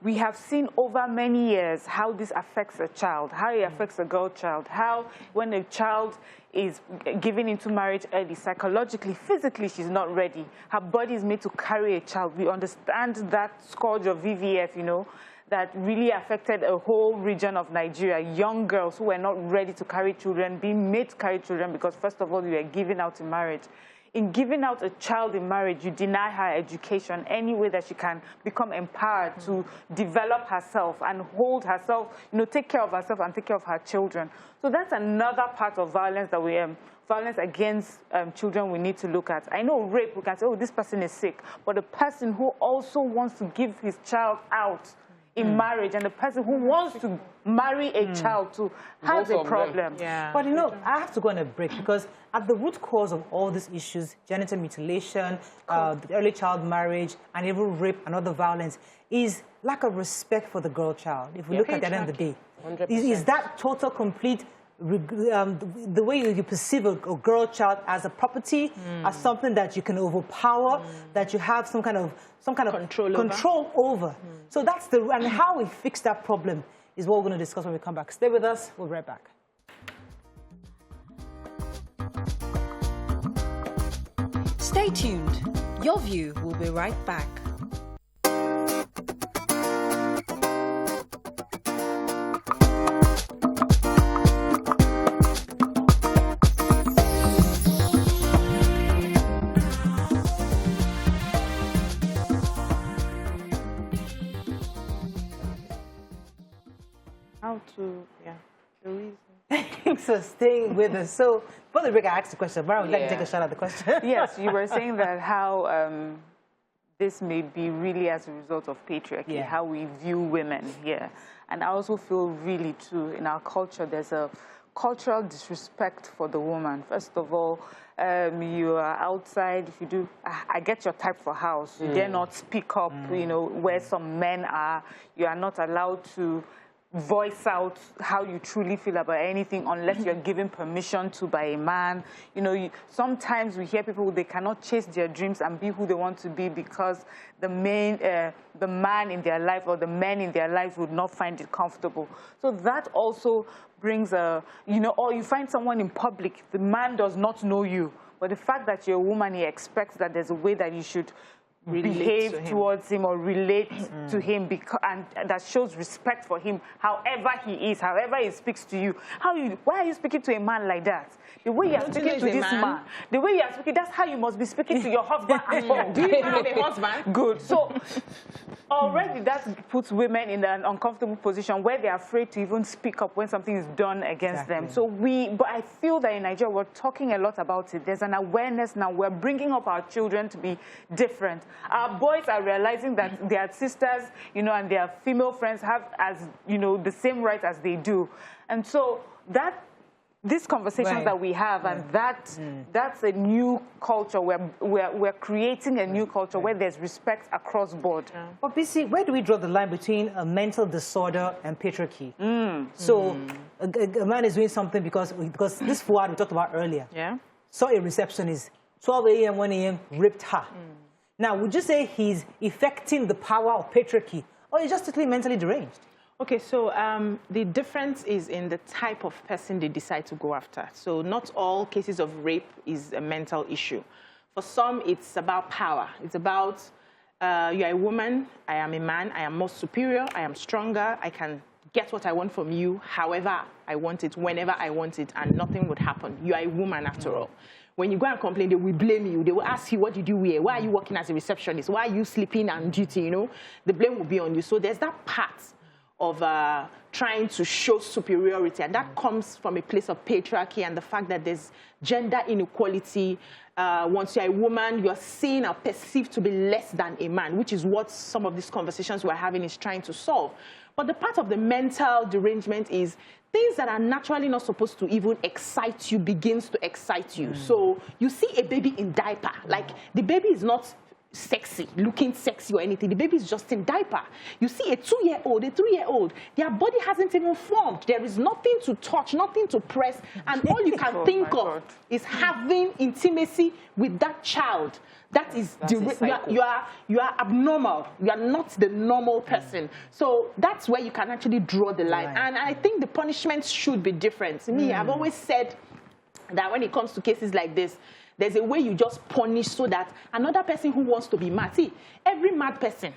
We have seen over many years how this affects a child, how it affects a girl child, how when a child is given into marriage early, psychologically, physically, she's not ready. Her body is made to carry a child. We understand that scourge of VVF, that really affected a whole region of Nigeria. Young girls who were not ready to carry children, being made to carry children because, first of all, we were given out in marriage. In giving out a child in marriage, you deny her education, any way that she can become empowered to develop herself and hold herself, take care of herself and take care of her children. So that's another part of violence that violence against children we need to look at. I know rape, we can say, oh, this person is sick, but the person who also wants to give his child out in marriage and the person who wants to marry a child too has a problem. Yeah. But I have to go on a break because at the root cause of all these issues, genital mutilation, early child marriage, and even rape and other violence, is lack of respect for the girl child. If we look at the end of the day, is that total, complete, the way you perceive a girl child as a property, as something that you can overpower, that you have some kind of control over. So that's and how we fix that problem is what we're going to discuss when we come back. Stay with us. We'll be right back. Stay tuned. Your View will be right back. The reason. Thanks for staying with us. So, before the break, I asked the question. Mara, would you like to take a shot at the question? Yes, you were saying that how this may be really as a result of patriarchy, how we view women here. And I also feel really, too, in our culture, there's a cultural disrespect for the woman. First of all, you are outside. If you do, I get your type for house. You dare not speak up, where some men are. You are not allowed to voice out how you truly feel about anything unless you're given permission to by a man. You know, sometimes we hear people, they cannot chase their dreams and be who they want to be because the man in their life or the men in their lives would not find it comfortable. So that also brings a, you know, or you find someone in public, the man does not know you, but the fact that you're a woman, he expects that there's a way that you should behave towards him or relate to him, because, and that shows respect for him, however he is, however he speaks to you. Why are you speaking to a man like that? The way you are speaking to this man, the way you are speaking, that's how you must be speaking to your husband at home. Do you have a husband? Good. So already that puts women in an uncomfortable position where they're afraid to even speak up when something is done against them. So but I feel that in Nigeria, we're talking a lot about it. There's an awareness now. We're bringing up our children to be different. Our boys are realizing that their sisters, you know, and their female friends have, as you know, the same rights as they do. And so these conversations that we have, and that's a new culture. We're creating a new culture where there's respect across board. But BC, where do we draw the line between a mental disorder and patriarchy? So a man is doing something because this Fuad we talked about earlier saw a receptionist, 12 a.m., 1 a.m., raped her. Now, would you say he's affecting the power of patriarchy, or he's just totally mentally deranged? Okay, so the difference is in the type of person they decide to go after. So not all cases of rape is a mental issue. For some, it's about power. It's about you're a woman, I am a man, I am more superior, I am stronger, I can get what I want from you however I want it, whenever I want it, and nothing would happen. You are a woman after all. When you go and complain, they will blame you. They will ask you, what did you wear? Why are you working as a receptionist? Why are you sleeping on duty, you know? The blame will be on you. So there's that part of trying to show superiority, and that comes from a place of patriarchy and the fact that there's gender inequality. Once you're a woman, you're seen or perceived to be less than a man, which is what some of these conversations we're having is trying to solve. But the part of the mental derangement is things that are naturally not supposed to even excite you begins to excite you. So you see a baby in diaper, like the baby is not sexy, looking sexy or anything. The baby is just in diaper. You see a 2-year-old, a 3-year-old, their body hasn't even formed. There is nothing to touch, nothing to press, and all you can think of is having intimacy with that child. That is, you are abnormal. You are not the normal person. So that's where you can actually draw the line. And I think the punishments should be different. To me, I've always said that when it comes to cases like this, there's a way you just punish so that another person who wants to be mad, see, every mad person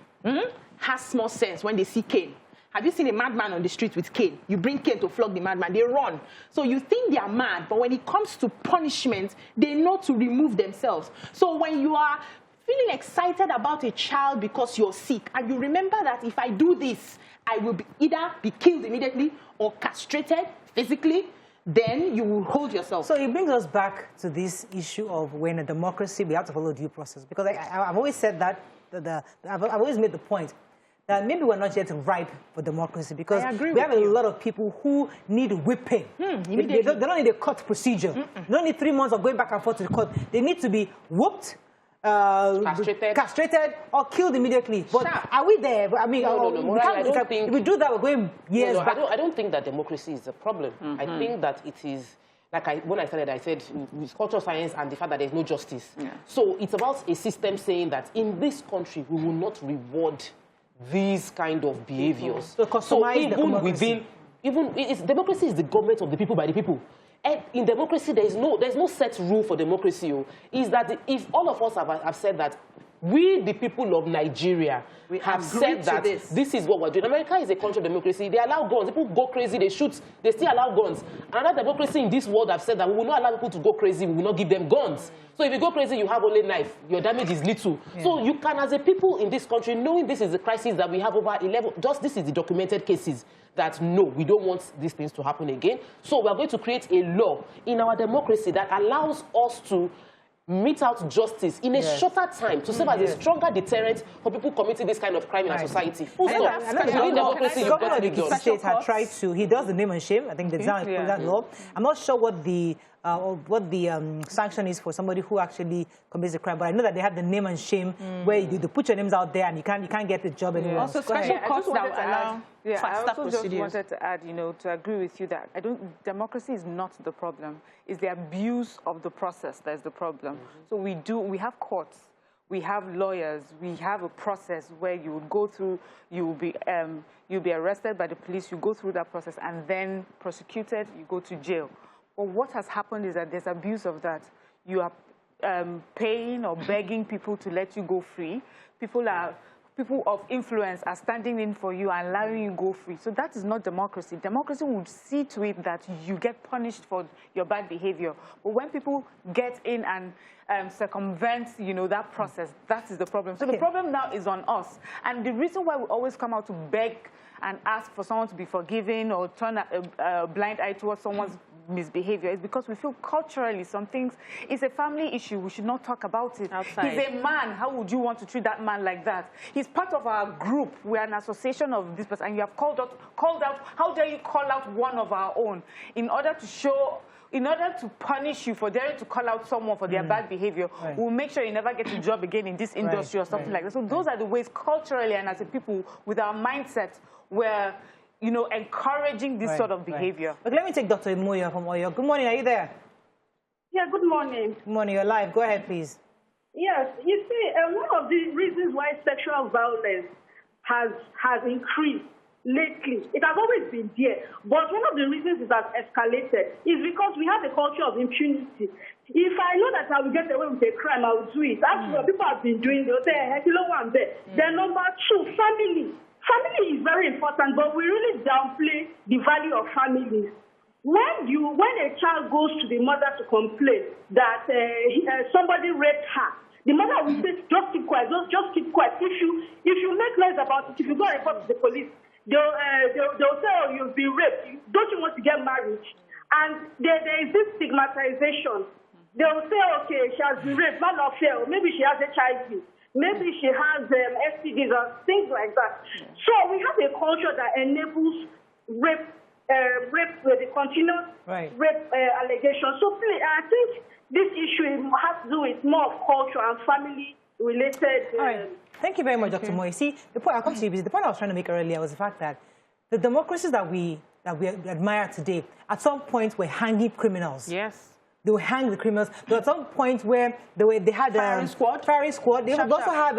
has small sense when they see cane. Have you seen a madman on the street with cane? You bring cane to flog the madman, they run. So you think they are mad, but when it comes to punishment, they know to remove themselves. So when you are feeling excited about a child because you're sick, and you remember that if I do this, I will either be killed immediately or castrated physically, then you will hold yourself. So it brings us back to this issue of when a democracy, we have to follow due process. Because I've always said that, I've always made the point that maybe we're not yet ripe for democracy, because we have a lot of people who need whipping. They don't need a court procedure. They don't need 3 months of going back and forth to the court. They need to be whooped, castrated or killed immediately. But are we there? I mean, if we do that, we're going years back. I don't think that democracy is a problem. I think that it is, like when I started, I said with cultural science and the fact that there's no justice. So it's about a system saying that in this country, we will not reward these kind of behaviors. So even within, democracy is the government of the people by the people. And in democracy, there's no set rule for democracy. Is that if all of us have said that we, the people of Nigeria, have said that this is what we're doing. America is a country of democracy. They allow guns. People go crazy. They shoot. They still allow guns. Another democracy in this world have said that we will not allow people to go crazy. We will not give them guns. So if you go crazy, you have only knife. Your damage is little. So you can, as a people in this country, knowing this is the crisis that we have over 11, just this is the documented cases, that no, we don't want these things to happen again. So we're going to create a law in our democracy that allows us to mete out justice in a shorter time to serve as a stronger deterrent for people committing this kind of crime in our society. Full stop. In democracy, you've got to be done. State had tried to, he does the name and shame, I think, the law. I'm not sure what the or what the sanction is for somebody who actually commits a crime. But I know that they have the name and shame where you put your names out there and you can't get the job anymore. Also, special courts that will allow faster procedures. Just wanted to add, to agree with you that democracy is not the problem. It's the abuse of the process that is the problem. So we have courts. We have lawyers. We have a process where you would go through. You'll be arrested by the police. You go through that process and then prosecuted. You go to jail. But what has happened is that there's abuse of that. You are paying or begging people to let you go free. People of influence are standing in for you and allowing you go free. So that is not democracy. Democracy would see to it that you get punished for your bad behavior. But when people get in and circumvent, that process, that is the problem. So the problem now is on us. And the reason why we always come out to beg and ask for someone to be forgiven or turn a blind eye towards someone's misbehavior is because we feel culturally some things, it's a family issue, we should not talk about it. Outside. He's a man, how would you want to treat that man like that? He's part of our group, we are an association of this person, and you have called out, how dare you call out one of our own in order to punish you for daring to call out someone for their bad behavior, we'll make sure you never get a job again in this industry or something like that. So those are the ways culturally and as a people with our mindset where encouraging this sort of behavior. But let me take Dr. Imoya from Oyo. Good morning, are you there? Yeah, good morning. Good morning, you're live. Go ahead, please. Yes, you see, one of the reasons why sexual violence has increased lately, it has always been there, but one of the reasons it has escalated is because we have a culture of impunity. If I know that I will get away with a crime, I will do it. That's what people have been doing. They'll say, hey, Then number two, family. Family is very important, but we really downplay the value of families. When a child goes to the mother to complain that somebody raped her, the mother will say, just keep quiet, just keep quiet. If you make noise about it, if you go and report to the police, they'll say, oh, you've been raped. Don't you want to get married? And there is this stigmatization. They'll say, okay, she has been raped, man of fail, maybe she has HIV. Maybe she has STDs or things like that. So we have a culture that enables rape with the continuous rape allegations. So I think this issue has to do with more of culture and family-related. All right. Thank you very much, Dr. Moy. See, the point I was trying to make earlier was the fact that the democracies that we admire today, at some point, were hanging criminals. Yes. They will hang the criminals. There was some point where they had firing squad. They also had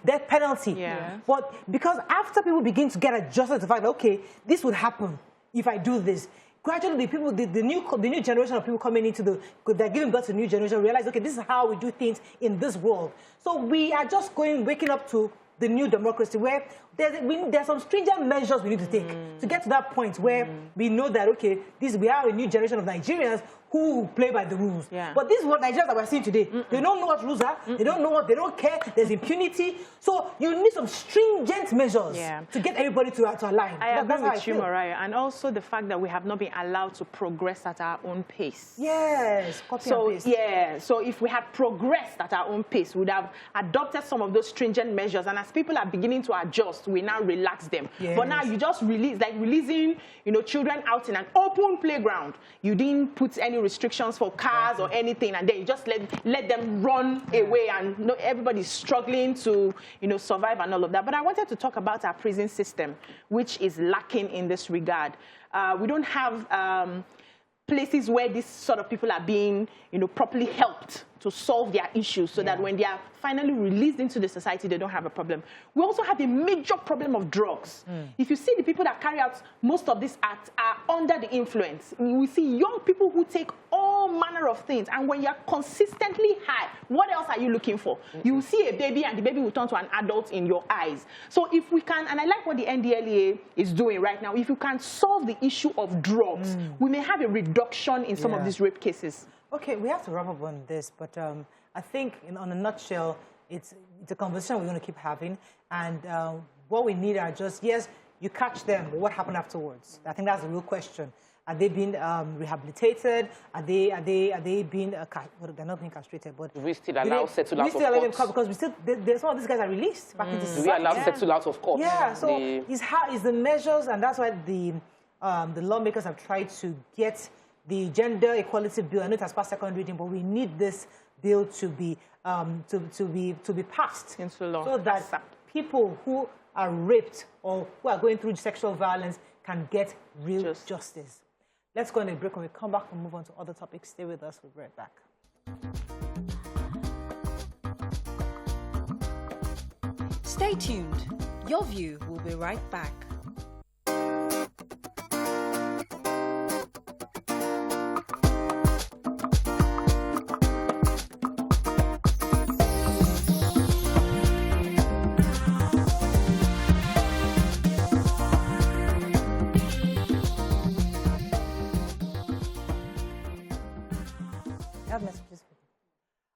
death penalty. Yeah. But because after people begin to get adjusted to the fact that, okay, this would happen if I do this, gradually the new generation of people coming into they're giving birth to a new generation realize, okay, this is how we do things in this world. So we are just waking up to the new democracy where there's some stringent measures we need to take to get to that point where we know that, okay, we are a new generation of Nigerians who play by the rules. Yeah. But this is what Nigerians that we're seeing today. They don't know what rules are. They don't care. There's impunity. So you need some stringent measures to get everybody to align. I agree with you, Mariah. And also the fact that we have not been allowed to progress at our own pace. Yes. So if we had progressed at our own pace, we would have adopted some of those stringent measures. And as people are beginning to adjust, we now relax them. Yes. But now you just releasing, children out in an open playground. You didn't put any restrictions for cars or anything, and then you just let them run away, and everybody's struggling to survive and all of that. But I wanted to talk about our prison system, which is lacking in this regard. We don't have places where these sort of people are being properly helped to solve their issues so that when they are finally released into the society, they don't have a problem. We also have a major problem of drugs. If you see the people that carry out most of these acts are under the influence. We see young people who take all manner of things, and when you're consistently high, what else are you looking for? You will see a baby, and the baby will turn to an adult in your eyes. So if we can, and I like what the NDLEA is doing right now, if you can solve the issue of drugs, we may have a reduction in some of these rape cases. Okay, we have to wrap up on this, but I think, on a nutshell, it's a conversation we're going to keep having, and what we need are just, yes, you catch them, but what happened afterwards? I think that's the real question. Are they being rehabilitated? Are they being they're not being castrated, but do we still allow settle out of court? Because some of these guys are released back into society. Do we allow settle out of court? Yeah, so it's the measures, and that's why the lawmakers have tried to get the gender equality bill. I know it has passed second reading, but we need this bill to be passed into law, so that people who are raped or who are going through sexual violence can get real justice. Let's go on a break. When we come back, we'll move on to other topics. Stay with us. We'll be right back. Stay tuned. Your View will be right back.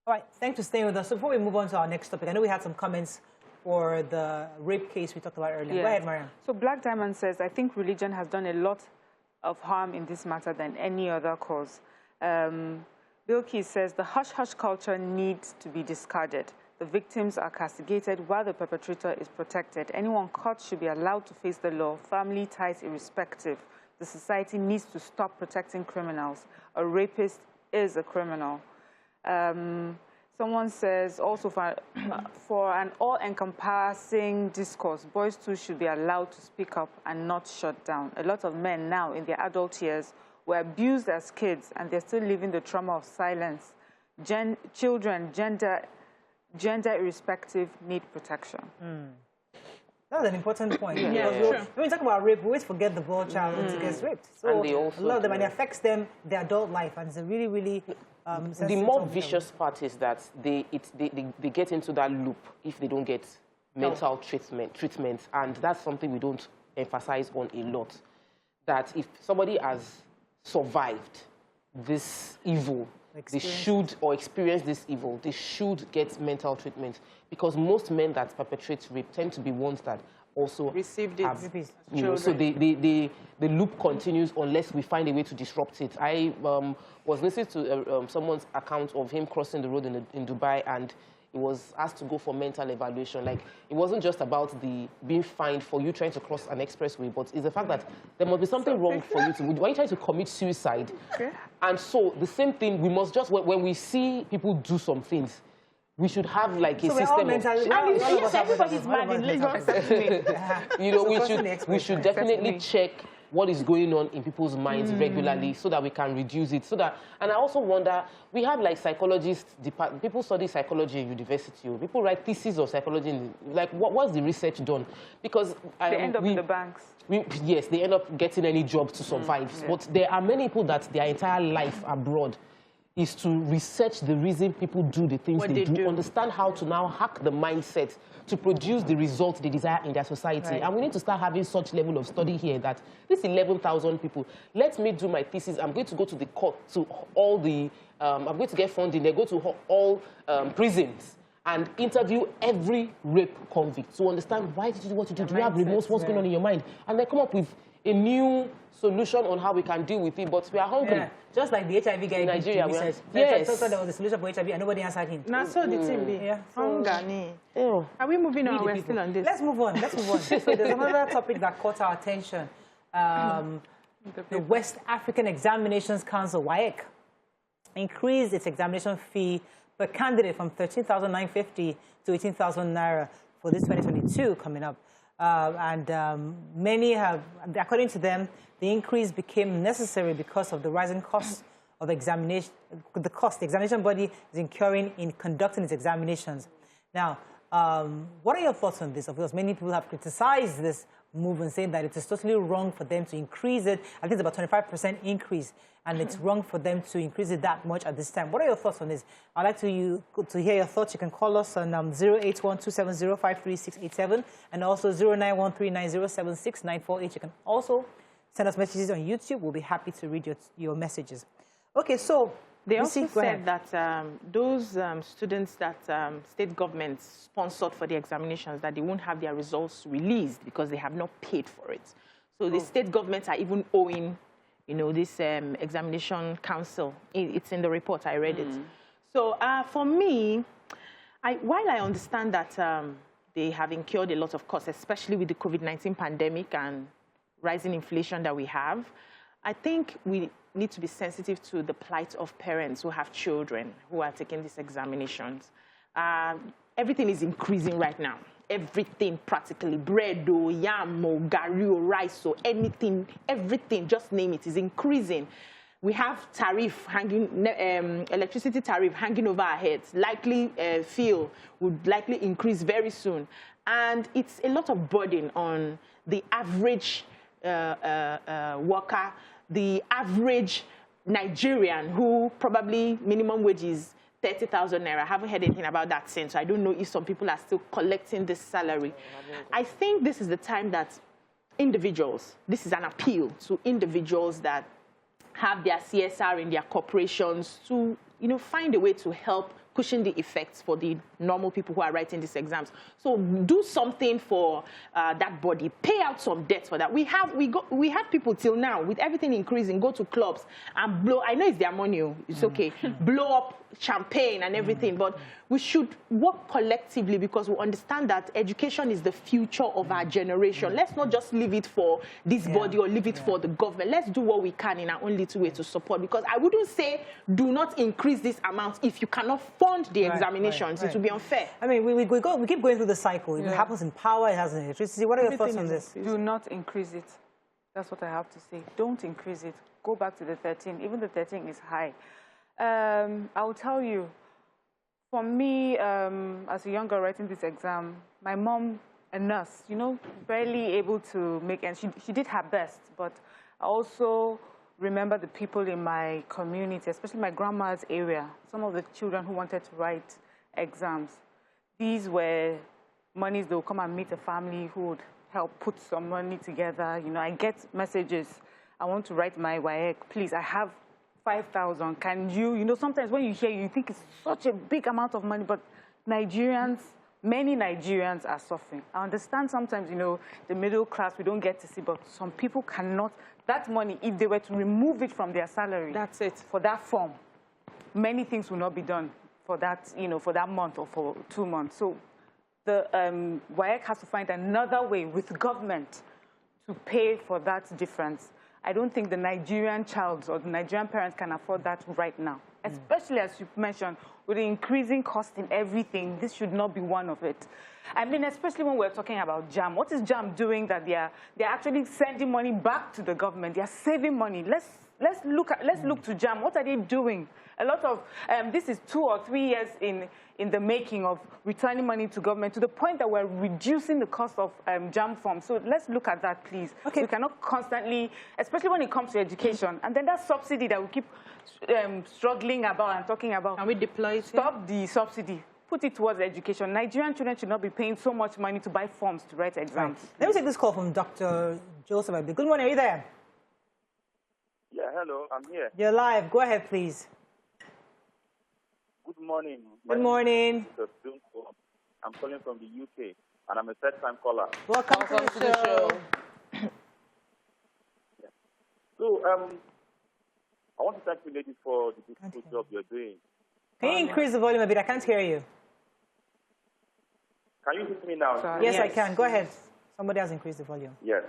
All right, thanks for staying with us. So before we move on to our next topic, I know we had some comments for the rape case we talked about earlier. Go ahead, Mariam. So Black Diamond says, I think religion has done a lot of harm in this matter than any other cause. Bilkey says, the hush-hush culture needs to be discarded. The victims are castigated while the perpetrator is protected. Anyone caught should be allowed to face the law, family ties irrespective. The society needs to stop protecting criminals. A rapist is a criminal. Someone says also for an all-encompassing discourse, boys too should be allowed to speak up and not shut down. A lot of men now in their adult years were abused as kids and they're still living the trauma of silence. Children, gender irrespective, need protection. That's an important point. When we talk about rape, we always forget the boy child who gets raped. So a lot of them, and it affects them, their adult life, and it's a really, really the more vicious part is that they get into that loop if they don't get mental treatment, and that's something we don't emphasize on a lot. That if somebody has survived this evil, they should, or experience this evil, they should get mental treatment, because most men that perpetrate rape tend to be ones that also received it. So the loop continues unless we find a way to disrupt it. I was listening to someone's account of him crossing the road in Dubai, and he was asked to go for mental evaluation. Like, it wasn't just about the being fined for you trying to cross an expressway, but it's the fact that there must be something wrong for you to, when you try to commit suicide. And so the same thing, we must just, when we see people do some things, we should have like a system of... everybody's mad in Lagos. You know, we should definitely check what is going on in people's minds regularly so that we can reduce it. And I also wonder, we have like psychologists, people study psychology in university, people write theses of psychology, like what's the research done? Because they end up in the banks. Yes, they end up getting any job to survive. But there are many people that their entire life abroad is to research the reason people do the things they do, understand how to now hack the mindset to produce the results they desire in their society. And we need to start having such level of study here that this 11,000 people, let me do my thesis. I'm going to go to the court, to all the, I'm going to get funding. They go to all prisons and interview every rape convict to understand why did you do what you did. Do you have remorse? What's going on in your mind? And they come up with a new solution on how we can deal with it, but we are hungry. Just like the HIV guy in Nigeria. Yes. So there was a solution for HIV and nobody answered him. Now, so the team Are we moving on? We're still on this. Let's move on. So there's another topic that caught our attention. The West African Examinations Council, WAEC, increased its examination fee per candidate from 13,950 to 18,000 Naira for this 2022 coming up. Many have, according to them, the increase became necessary because of the rising cost of examination, the examination body is incurring in conducting its examinations. Now, what are your thoughts on this? Of course, many people have criticized this move and saying that it is totally wrong for them to increase it. I think it's about 25% increase, and it's wrong for them to increase it that much at this time. What are your thoughts on this? I'd like to hear your thoughts. You can call us on 081-270-53687 and also 09139076948. You can also send us messages on YouTube. We'll be happy to read your messages. Okay, so they also said that those students that state governments sponsored for the examinations, that they won't have their results released because they have not paid for it. So the state governments are even owing, you know, this examination council. It's in the report, I read it. So for me, while I understand that they have incurred a lot of costs, especially with the COVID-19 pandemic and rising inflation that we have, I think we need to be sensitive to the plight of parents who have children who are taking these examinations. Everything is increasing right now. Everything practically, bread, yam, gari, rice, anything, everything, just name it, is increasing. We have tariff hanging, electricity tariff hanging over our heads. Likely fuel would likely increase very soon. And it's a lot of burden on the average worker, the average Nigerian who probably minimum wage is 30,000 Naira. I haven't heard anything about that since. So I don't know if some people are still collecting this salary. I think this is the time that individuals, this is an appeal to individuals that have their CSR in their corporations to, find a way to help cushion the effects for the normal people who are writing these exams. So do something for that body. Pay out some debt for that. We have people till now, with everything increasing, go to clubs and blow. I know it's their money, it's okay. Blow up champagne and everything, but we should work collectively because we understand that education is the future of our generation. Let's not just leave it for this body or leave it for the government. Let's do what we can in our own little way to support, because I wouldn't say do not increase this amount if you cannot fund the examinations. It would be unfair. I mean, we keep going through the cycle. It happens in power, it has in electricity. What are your thoughts on this? Do not increase it. That's what I have to say. Don't increase it. Go back to the 13. Even the 13 is high. I'll tell you, for me, as a young girl writing this exam, my mom, a nurse, barely able to make, and she did her best, but I also remember the people in my community, especially my grandma's area, some of the children who wanted to write exams. These were monies they would come and meet a family who would help put some money together. I get messages, I want to write my WAEC, please, I have 5,000. Can you, sometimes when you hear, you think it's such a big amount of money, but Nigerians, many Nigerians are suffering. I understand sometimes, the middle class, we don't get to see, but some people cannot. That money, if they were to remove it from their salary, that's it. For that form, many things will not be done for that, for that month or for 2 months. So the WAEC has to find another way with government to pay for that difference. I don't think the Nigerian child or the Nigerian parents can afford that right now. Especially, as you mentioned, with the increasing cost in everything, this should not be one of it. I mean, especially when we're talking about JAM. What is JAM doing that they're actually sending money back to the government? They're saving money. Let's look to JAM. What are they doing? A lot of this is 2 or 3 years in the making of returning money to government, to the point that we're reducing the cost of JAM forms. So let's look at that, please. Okay. We cannot constantly, especially when it comes to education, and then that subsidy that we keep struggling about and talking about. Can we deploy it? Stop the subsidy. Put it towards education. Nigerian children should not be paying so much money to buy forms to write exams. Right. Let me take this call from Dr. Joseph. Good morning. Are you there? Yeah, hello. I'm here. You're live. Go ahead, please. Good morning. Good morning. I'm calling from the UK, and I'm a third-time caller. Welcome to the show. Yeah. So, I want to thank you, ladies, for the beautiful job you're doing. Can you increase the volume a bit? I can't hear you. Can you hear me now? Sorry. Yes, I can. Go ahead. Somebody has increased the volume. Yes.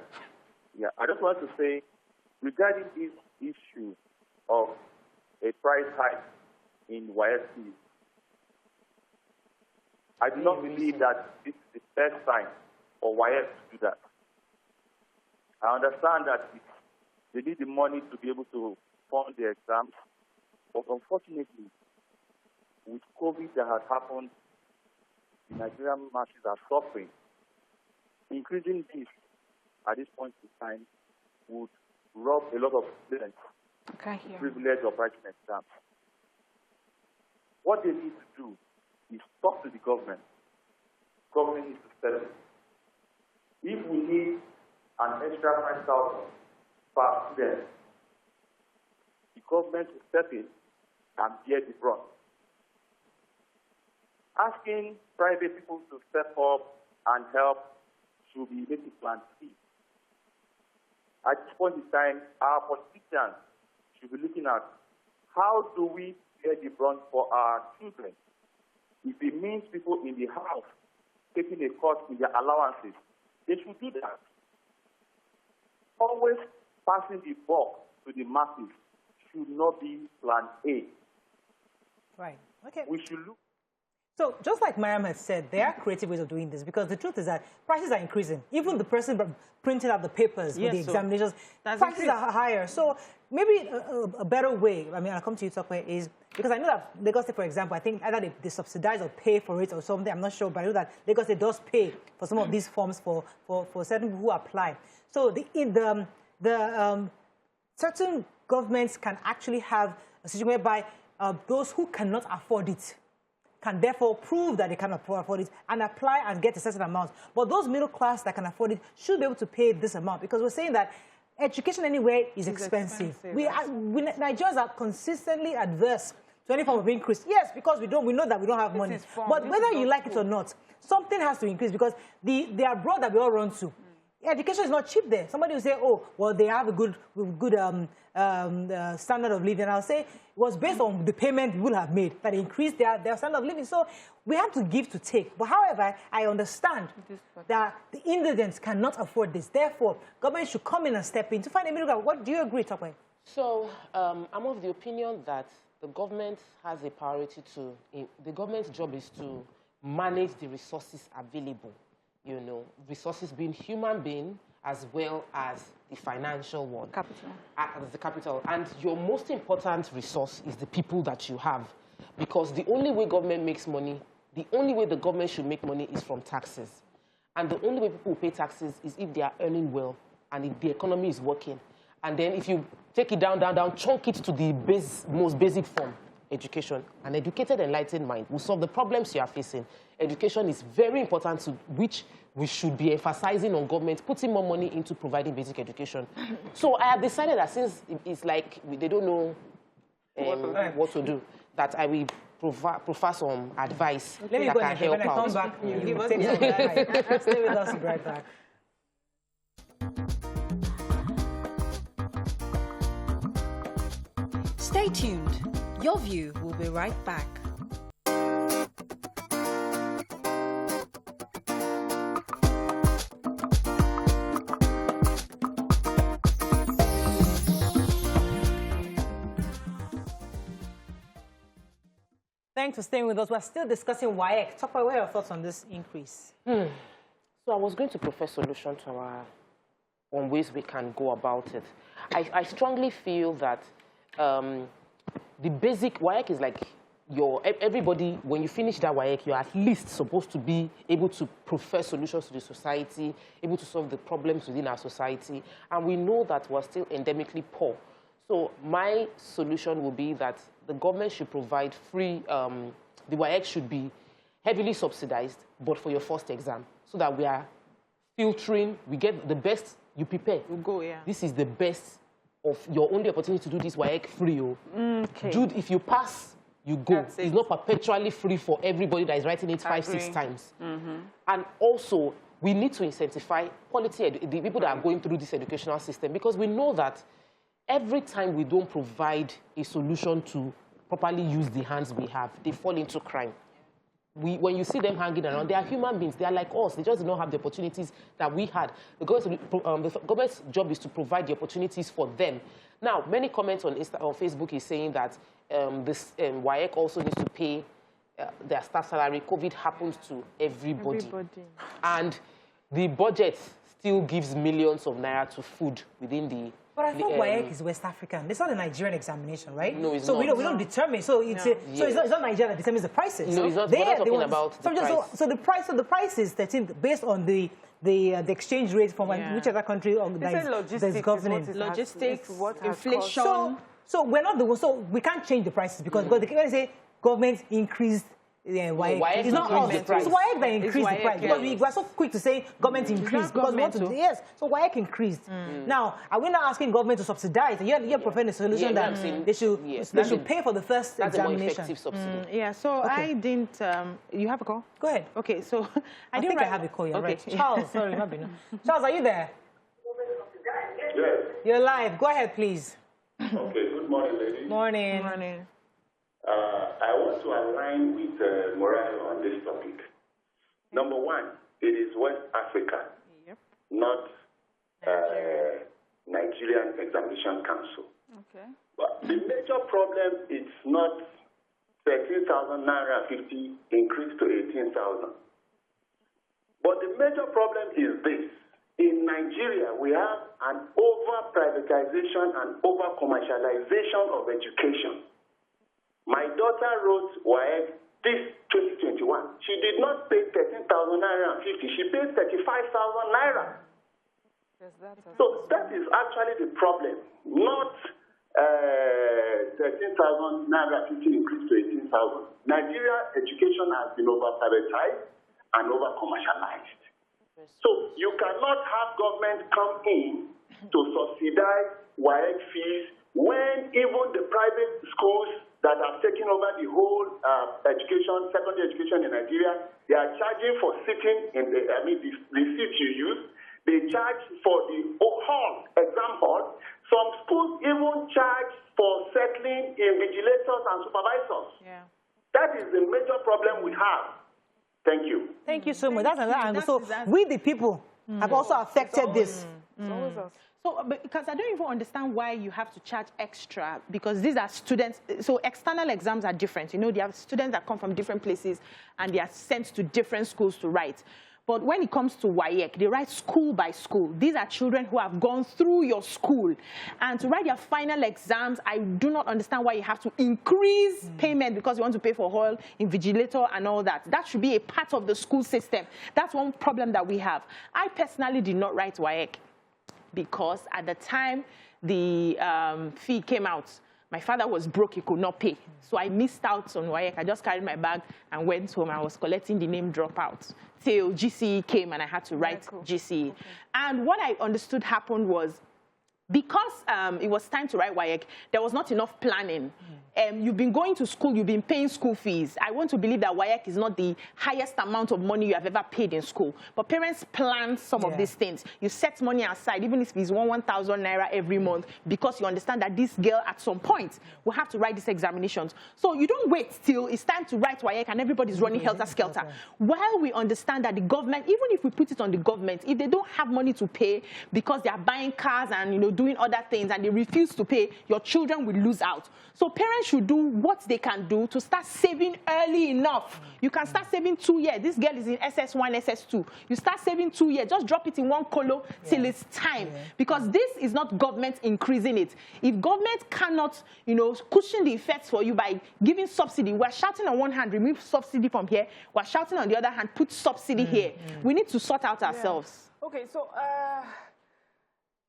Yeah, I just want to say, regarding this issue of a price hike in WAEC, I do not believe that this is the first time for WAEC to do that. I understand that they need the money to be able to fund the exams, but unfortunately, with COVID that has happened, the Nigerian masses are suffering. Increasing this at this point in time would rob a lot of students the privilege of writing exams. What they need to do is talk to the government. Government needs to step in. If we need an extra 5,000 per student, the government will step in and bear the brunt. Asking private people to step up and help should be making plan C. At this point in time, our politicians should be looking at how do we bear the brunt for our children. If it means people in the house taking a cut in their allowances, they should do that. Always passing the buck to the masses should not be plan A. Right. Okay. We should look. So just like Mariam has said, there are creative ways of doing this because the truth is that prices are increasing. Even the person printing out the papers with the examinations, prices are higher. So maybe a better way, I mean, I'll come to you, Tokwe, is because I know that Lagos State, for example, I think either they subsidize or pay for it or something. I'm not sure, but I know that Lagos State does pay for some of these forms for certain people who apply. So certain governments can actually have a situation whereby those who cannot afford it can therefore prove that they can afford it and apply and get a certain amount. But those middle class that can afford it should be able to pay this amount because we're saying that education anyway is expensive. Nigerians are consistently adverse to any form of increase. Yes, because we know that we don't have money. But whether you like it or not, something has to increase because the abroad that we all run to, education is not cheap there. Somebody will say, oh, well, they have a good standard of living. And I'll say it was based on the payment we would have made that increased their standard of living. So we have to give to take. But however, I understand that the indigents cannot afford this. Therefore, government should come in and step in to find a middle ground. What do you agree, Tokwe? So I'm of the opinion that the government has a priority the government's job is to manage the resources available. You know, resources being human being as well as the financial one. Capital. The capital. And your most important resource is the people that you have. Because the only way government makes money, the only way the government should make money is from taxes. And the only way people will pay taxes is if they are earning well and if the economy is working. And then if you take it down, chunk it to the most basic form, education. An educated, enlightened mind will solve the problems you are facing. Education is very important, to which we should be emphasizing on government, putting more money into providing basic education. So I have decided that since it's like they don't know what to do, that I will provide some advice that can help out. Come back, you give us some advice. Stay with us right back. Stay tuned. Your View will be right back. Thanks for staying with us. We're still discussing WAEC. Talk about what are your thoughts on this increase? So I was going to propose solution to on ways we can go about it. I strongly feel that the basic WAEC is like everybody, when you finish that WAEC, you're at least supposed to be able to profess solutions to the society, able to solve the problems within our society. And we know that we're still endemically poor. So my solution would be that the government should provide free, the WAEC should be heavily subsidized, but for your first exam, so that we are filtering, we get the best, you prepare. We'll go, yeah. This is the best of your only opportunity to do this WAEC free. Okay. Dude, if you pass, you go. It's not perpetually free for everybody that is writing it 5-6 times. And also, we need to incentivize the people that are going through this educational system, because we know that every time we don't provide a solution to properly use the hands we have, they fall into crime. When you see them hanging around, they are human beings. They are like us. They just do not have the opportunities that we had. The government's job is to provide the opportunities for them. Now, many comments on Facebook is saying that this WAEC also needs to pay their staff salary. COVID happens to everybody. And the budget still gives millions of naira to food within the... But I thought WAEC is West African. It's not a Nigerian examination, right? No, it's not. So we don't determine. So it's not Nigeria that determines the prices. No, it's not. We're not talking about the price. So the price is 13 based on the exchange rate from whichever country there's governing. Logistics, inflation. So we're not the so we can't change the prices because they can say government increased. WAEC. It's not us. It's WAEC that increased the price. Because we were so quick to say government increased. Because we want to, yes, so WAEC increased. Now, are we not asking government to subsidize? You're proposing a solution that they should pay for the first examination. So okay. I didn't... you have a call? Go ahead. Okay, so... I think I have a call. You're right. Charles, sorry, not Bino. Charles, are you there? Yes. You're live. Go ahead, please. Okay, good morning, ladies. Morning. Morning. I want to align with Morale on this topic. Number one, it is West Africa, not Nigerian Examination Council. Okay. But the major problem is not 13,000 Naira 50 increased to 18,000. But the major problem is this. In Nigeria, we have an over-privatization and over-commercialization of education. My daughter wrote WAEC this 2021. She did not pay 13,000 Naira and 50. She paid 35,000 Naira. So that is actually the problem, not 13,000 Naira 50 increased to 18,000. Nigeria education has been over-privatized and over-commercialized. So you cannot have government come in to subsidize WAEC fees when even the private schools that have taken over the whole education, secondary education in Nigeria, they are charging for sitting in the seats you use. They charge for the hall, exam hall. Some schools even charge for settling invigilators and supervisors. Yeah. That is the major problem we have. Thank you. Thank you so much. That's another angle. So we, the people, have also affected this. So, because I don't even understand why you have to charge extra, because these are students. So external exams are different. You know, they have students that come from different places and they are sent to different schools to write. But when it comes to WAEC, they write school by school. These are children who have gone through your school. And to write their final exams, I do not understand why you have to increase payment because you want to pay for hall, invigilator, and all that. That should be a part of the school system. That's one problem that we have. I personally did not write WAEC because at the time the fee came out, my father was broke, he could not pay. So I missed out on WAEC. I just carried my bag and went home. I was collecting the name dropout till GCE came and I had to write GCE. Okay. And what I understood happened was, because it was time to write WAEC, there was not enough planning. You've been going to school, you've been paying school fees. I want to believe that WAEC is not the highest amount of money you have ever paid in school. But parents plan some of these things. You set money aside, even if it's 1,000 Naira every month, because you understand that this girl at some point will have to write these examinations. So you don't wait till it's time to write WAEC and everybody's running helter-skelter. While we understand that the government, even if we put it on the government, if they don't have money to pay because they are buying cars and doing other things and they refuse to pay, your children will lose out. So parents should do what they can do to start saving early enough. You can start saving 2 years. This girl is in SS1, SS2. You start saving 2 years. Just drop it in one colo till it's time. Because this is not government increasing it. If government cannot, cushion the effects for you by giving subsidy, we're shouting on one hand, remove subsidy from here. We're shouting on the other hand, put subsidy here. We need to sort out ourselves. Okay, so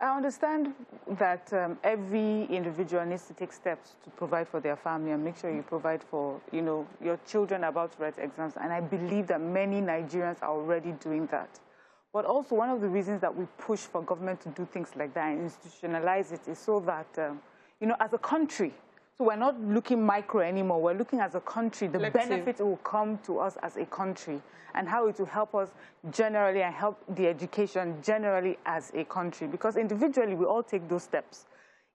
I understand that every individual needs to take steps to provide for their family and make sure you provide for, your children about to write exams. And I believe that many Nigerians are already doing that. But also one of the reasons that we push for government to do things like that and institutionalize it is so that, as a country, so we're not looking micro anymore. We're looking as a country, the benefit will come to us as a country and how it will help us generally and help the education generally as a country. Because individually, we all take those steps.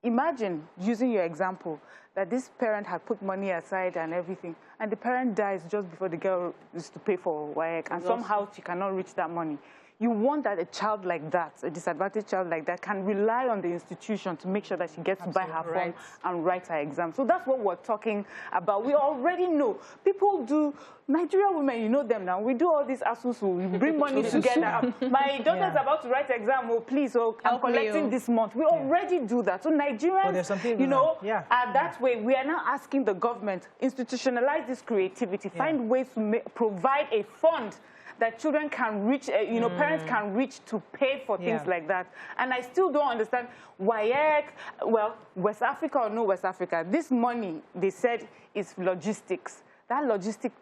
Imagine, using your example, that this parent had put money aside and everything, and the parent dies just before the girl is to pay for WAEC, and somehow she cannot reach that money. You want that a child like that, a disadvantaged child like that, can rely on the institution to make sure that she gets to buy her form and write her exam. So that's what we're talking about. We already know. People do, Nigerian women, you know them now, we do all these asusu, we bring money together. My daughter's about to write exam, please, I'm collecting this month. We already do that. So Nigerians, are that way. We are now asking the government, institutionalize this creativity, find ways to provide a fund that children can reach, parents can reach to pay for things like that. And I still don't understand WAEC, well, West Africa or no West Africa, this money, they said, is logistics. That logistic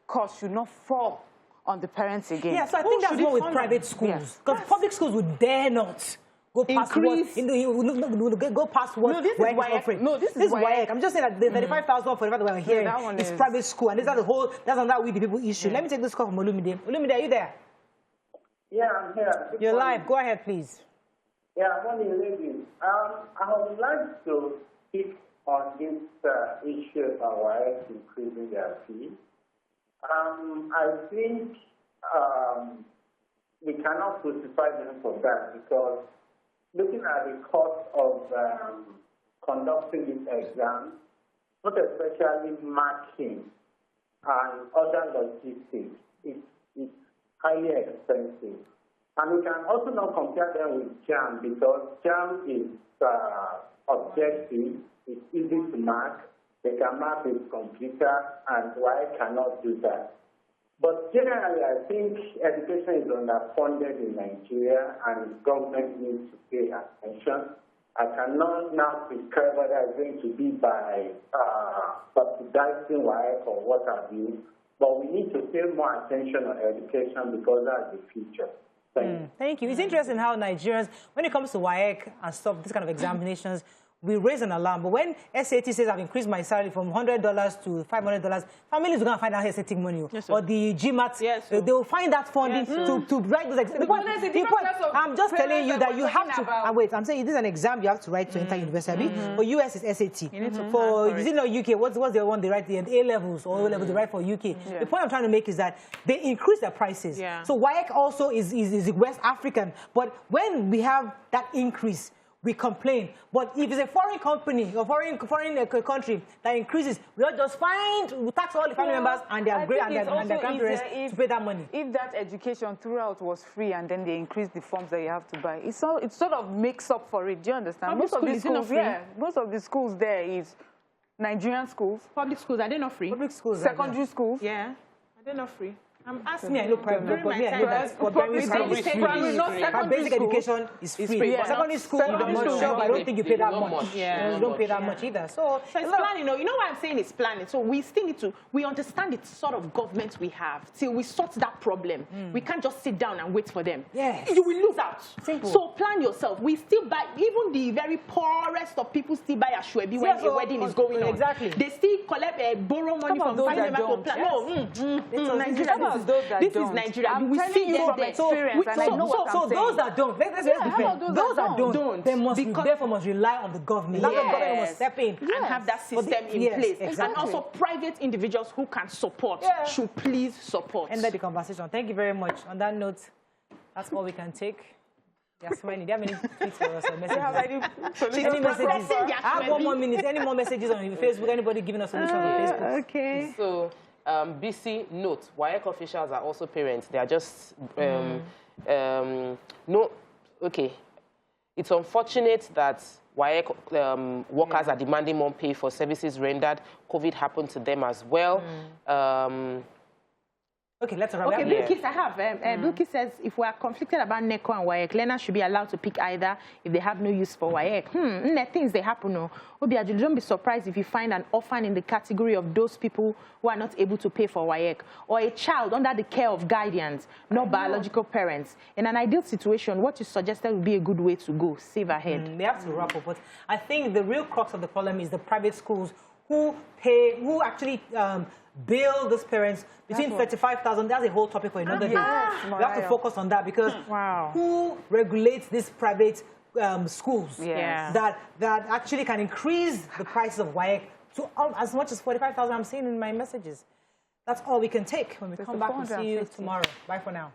cost should not fall on the parents again. Yeah, so I think that's what with private schools. Because public schools would dare not go past go past what WAEC is offering. No, this is WAEC. I'm just saying that the 35,000 for the we're hearing is private school, and that's not we the people issue. Let me take this call from Olumide. Olumide, are you there? Yeah, I'm here. You're live. Go ahead, please. Yeah, morning, ladies. I would like to speak on this issue about WAEC increasing their fee. I think we cannot crucify them for that, because looking at the cost of conducting these exams, not especially marking and other logistics, it's highly expensive. And we can also not compare them with JAM because JAM is objective, it's easy to mark, they can mark with computer, and WAEC cannot do that. But generally, I think education is underfunded in Nigeria and government needs to pay attention. I cannot now prescribe whether it's going to be by subsidizing WAEC or what have you, but we need to pay more attention on education because that's the future. Thank you. It's interesting how Nigerians, when it comes to WAEC and stuff, this kind of examinations, we raise an alarm. But when SAT says I've increased my salary from $100 to $500, families are going to find out how to take money. Yes, or the GMAT, yes, they will find that funding to write those exams. I'm just telling you that you have to, wait, I'm saying this is an exam you have to write to enter university. For US, it's SAT. For, you know, UK, what's the one they write, the A-levels or O-levels they write for UK. The point I'm trying to make is that they increase their prices. So WAEC also is West African. But when we have that increase, we complain. But if it's a foreign company or foreign country that increases, we'll just we'll tax all the family members and their great and their grandparents to pay that money. If that education throughout was free and then they increase the forms that you have to buy, it sort of makes up for it. Do you understand? Most of the schools, most of the schools there is Nigerian schools. Public schools, are they not free? Public schools. Secondary schools. Yeah, are they not free? I'm asking. Me, I know private, but me, I know that basic education is free. Secondary school, I'm not sure, but I don't think you pay that much. You don't pay that much either. So it's planning. You know why I'm saying it's planning? So we still need to, we understand the sort of government we have till we sort that problem. We can't just sit down and wait for them. Yes. You will lose out. Simple. So plan yourself. We still buy, even the very poorest of people still buy a shwebi when a wedding is going on. Exactly. They still collect borrow money from family members to plan. No, Nigeria. This is Nigeria. I'm telling you from experience, and I know what I'm saying. So those that don't, let's defend. Those that don't, they therefore must rely on the government. The government must step in and have that system in place. Exactly. And also private individuals who can support should please support. End the conversation. Thank you very much. On that note, that's all we can take. Yes, do you have any tweets for us or messages? Any messages? I have 1 more minute. Any more messages on Facebook? Anybody giving us solutions on Facebook? Okay. So, BC note, WAEC officials are also parents. They are just, It's unfortunate that WAEC workers are demanding more pay for services rendered. COVID happened to them as well. Okay, let's wrap up. Okay, Bilkis, I have. Bilkis says, if we are conflicted about NECO and WAEC, learners should be allowed to pick either if they have no use for WAEC. Things they happen. Don't be surprised if you find an orphan in the category of those people who are not able to pay for WAEC, or a child under the care of guardians, not biological parents. In an ideal situation, what you suggested would be a good way to go. Save ahead. We have to wrap up. But I think the real crux of the problem is the private schools who actually bill these parents between 35,000. That's a whole topic for another day. We have to focus on that because who regulates these private schools that actually can increase the prices of WAEC to as much as 45,000? I'm seeing in my messages. That's all we can take. When we come back, we'll see you tomorrow. Bye for now.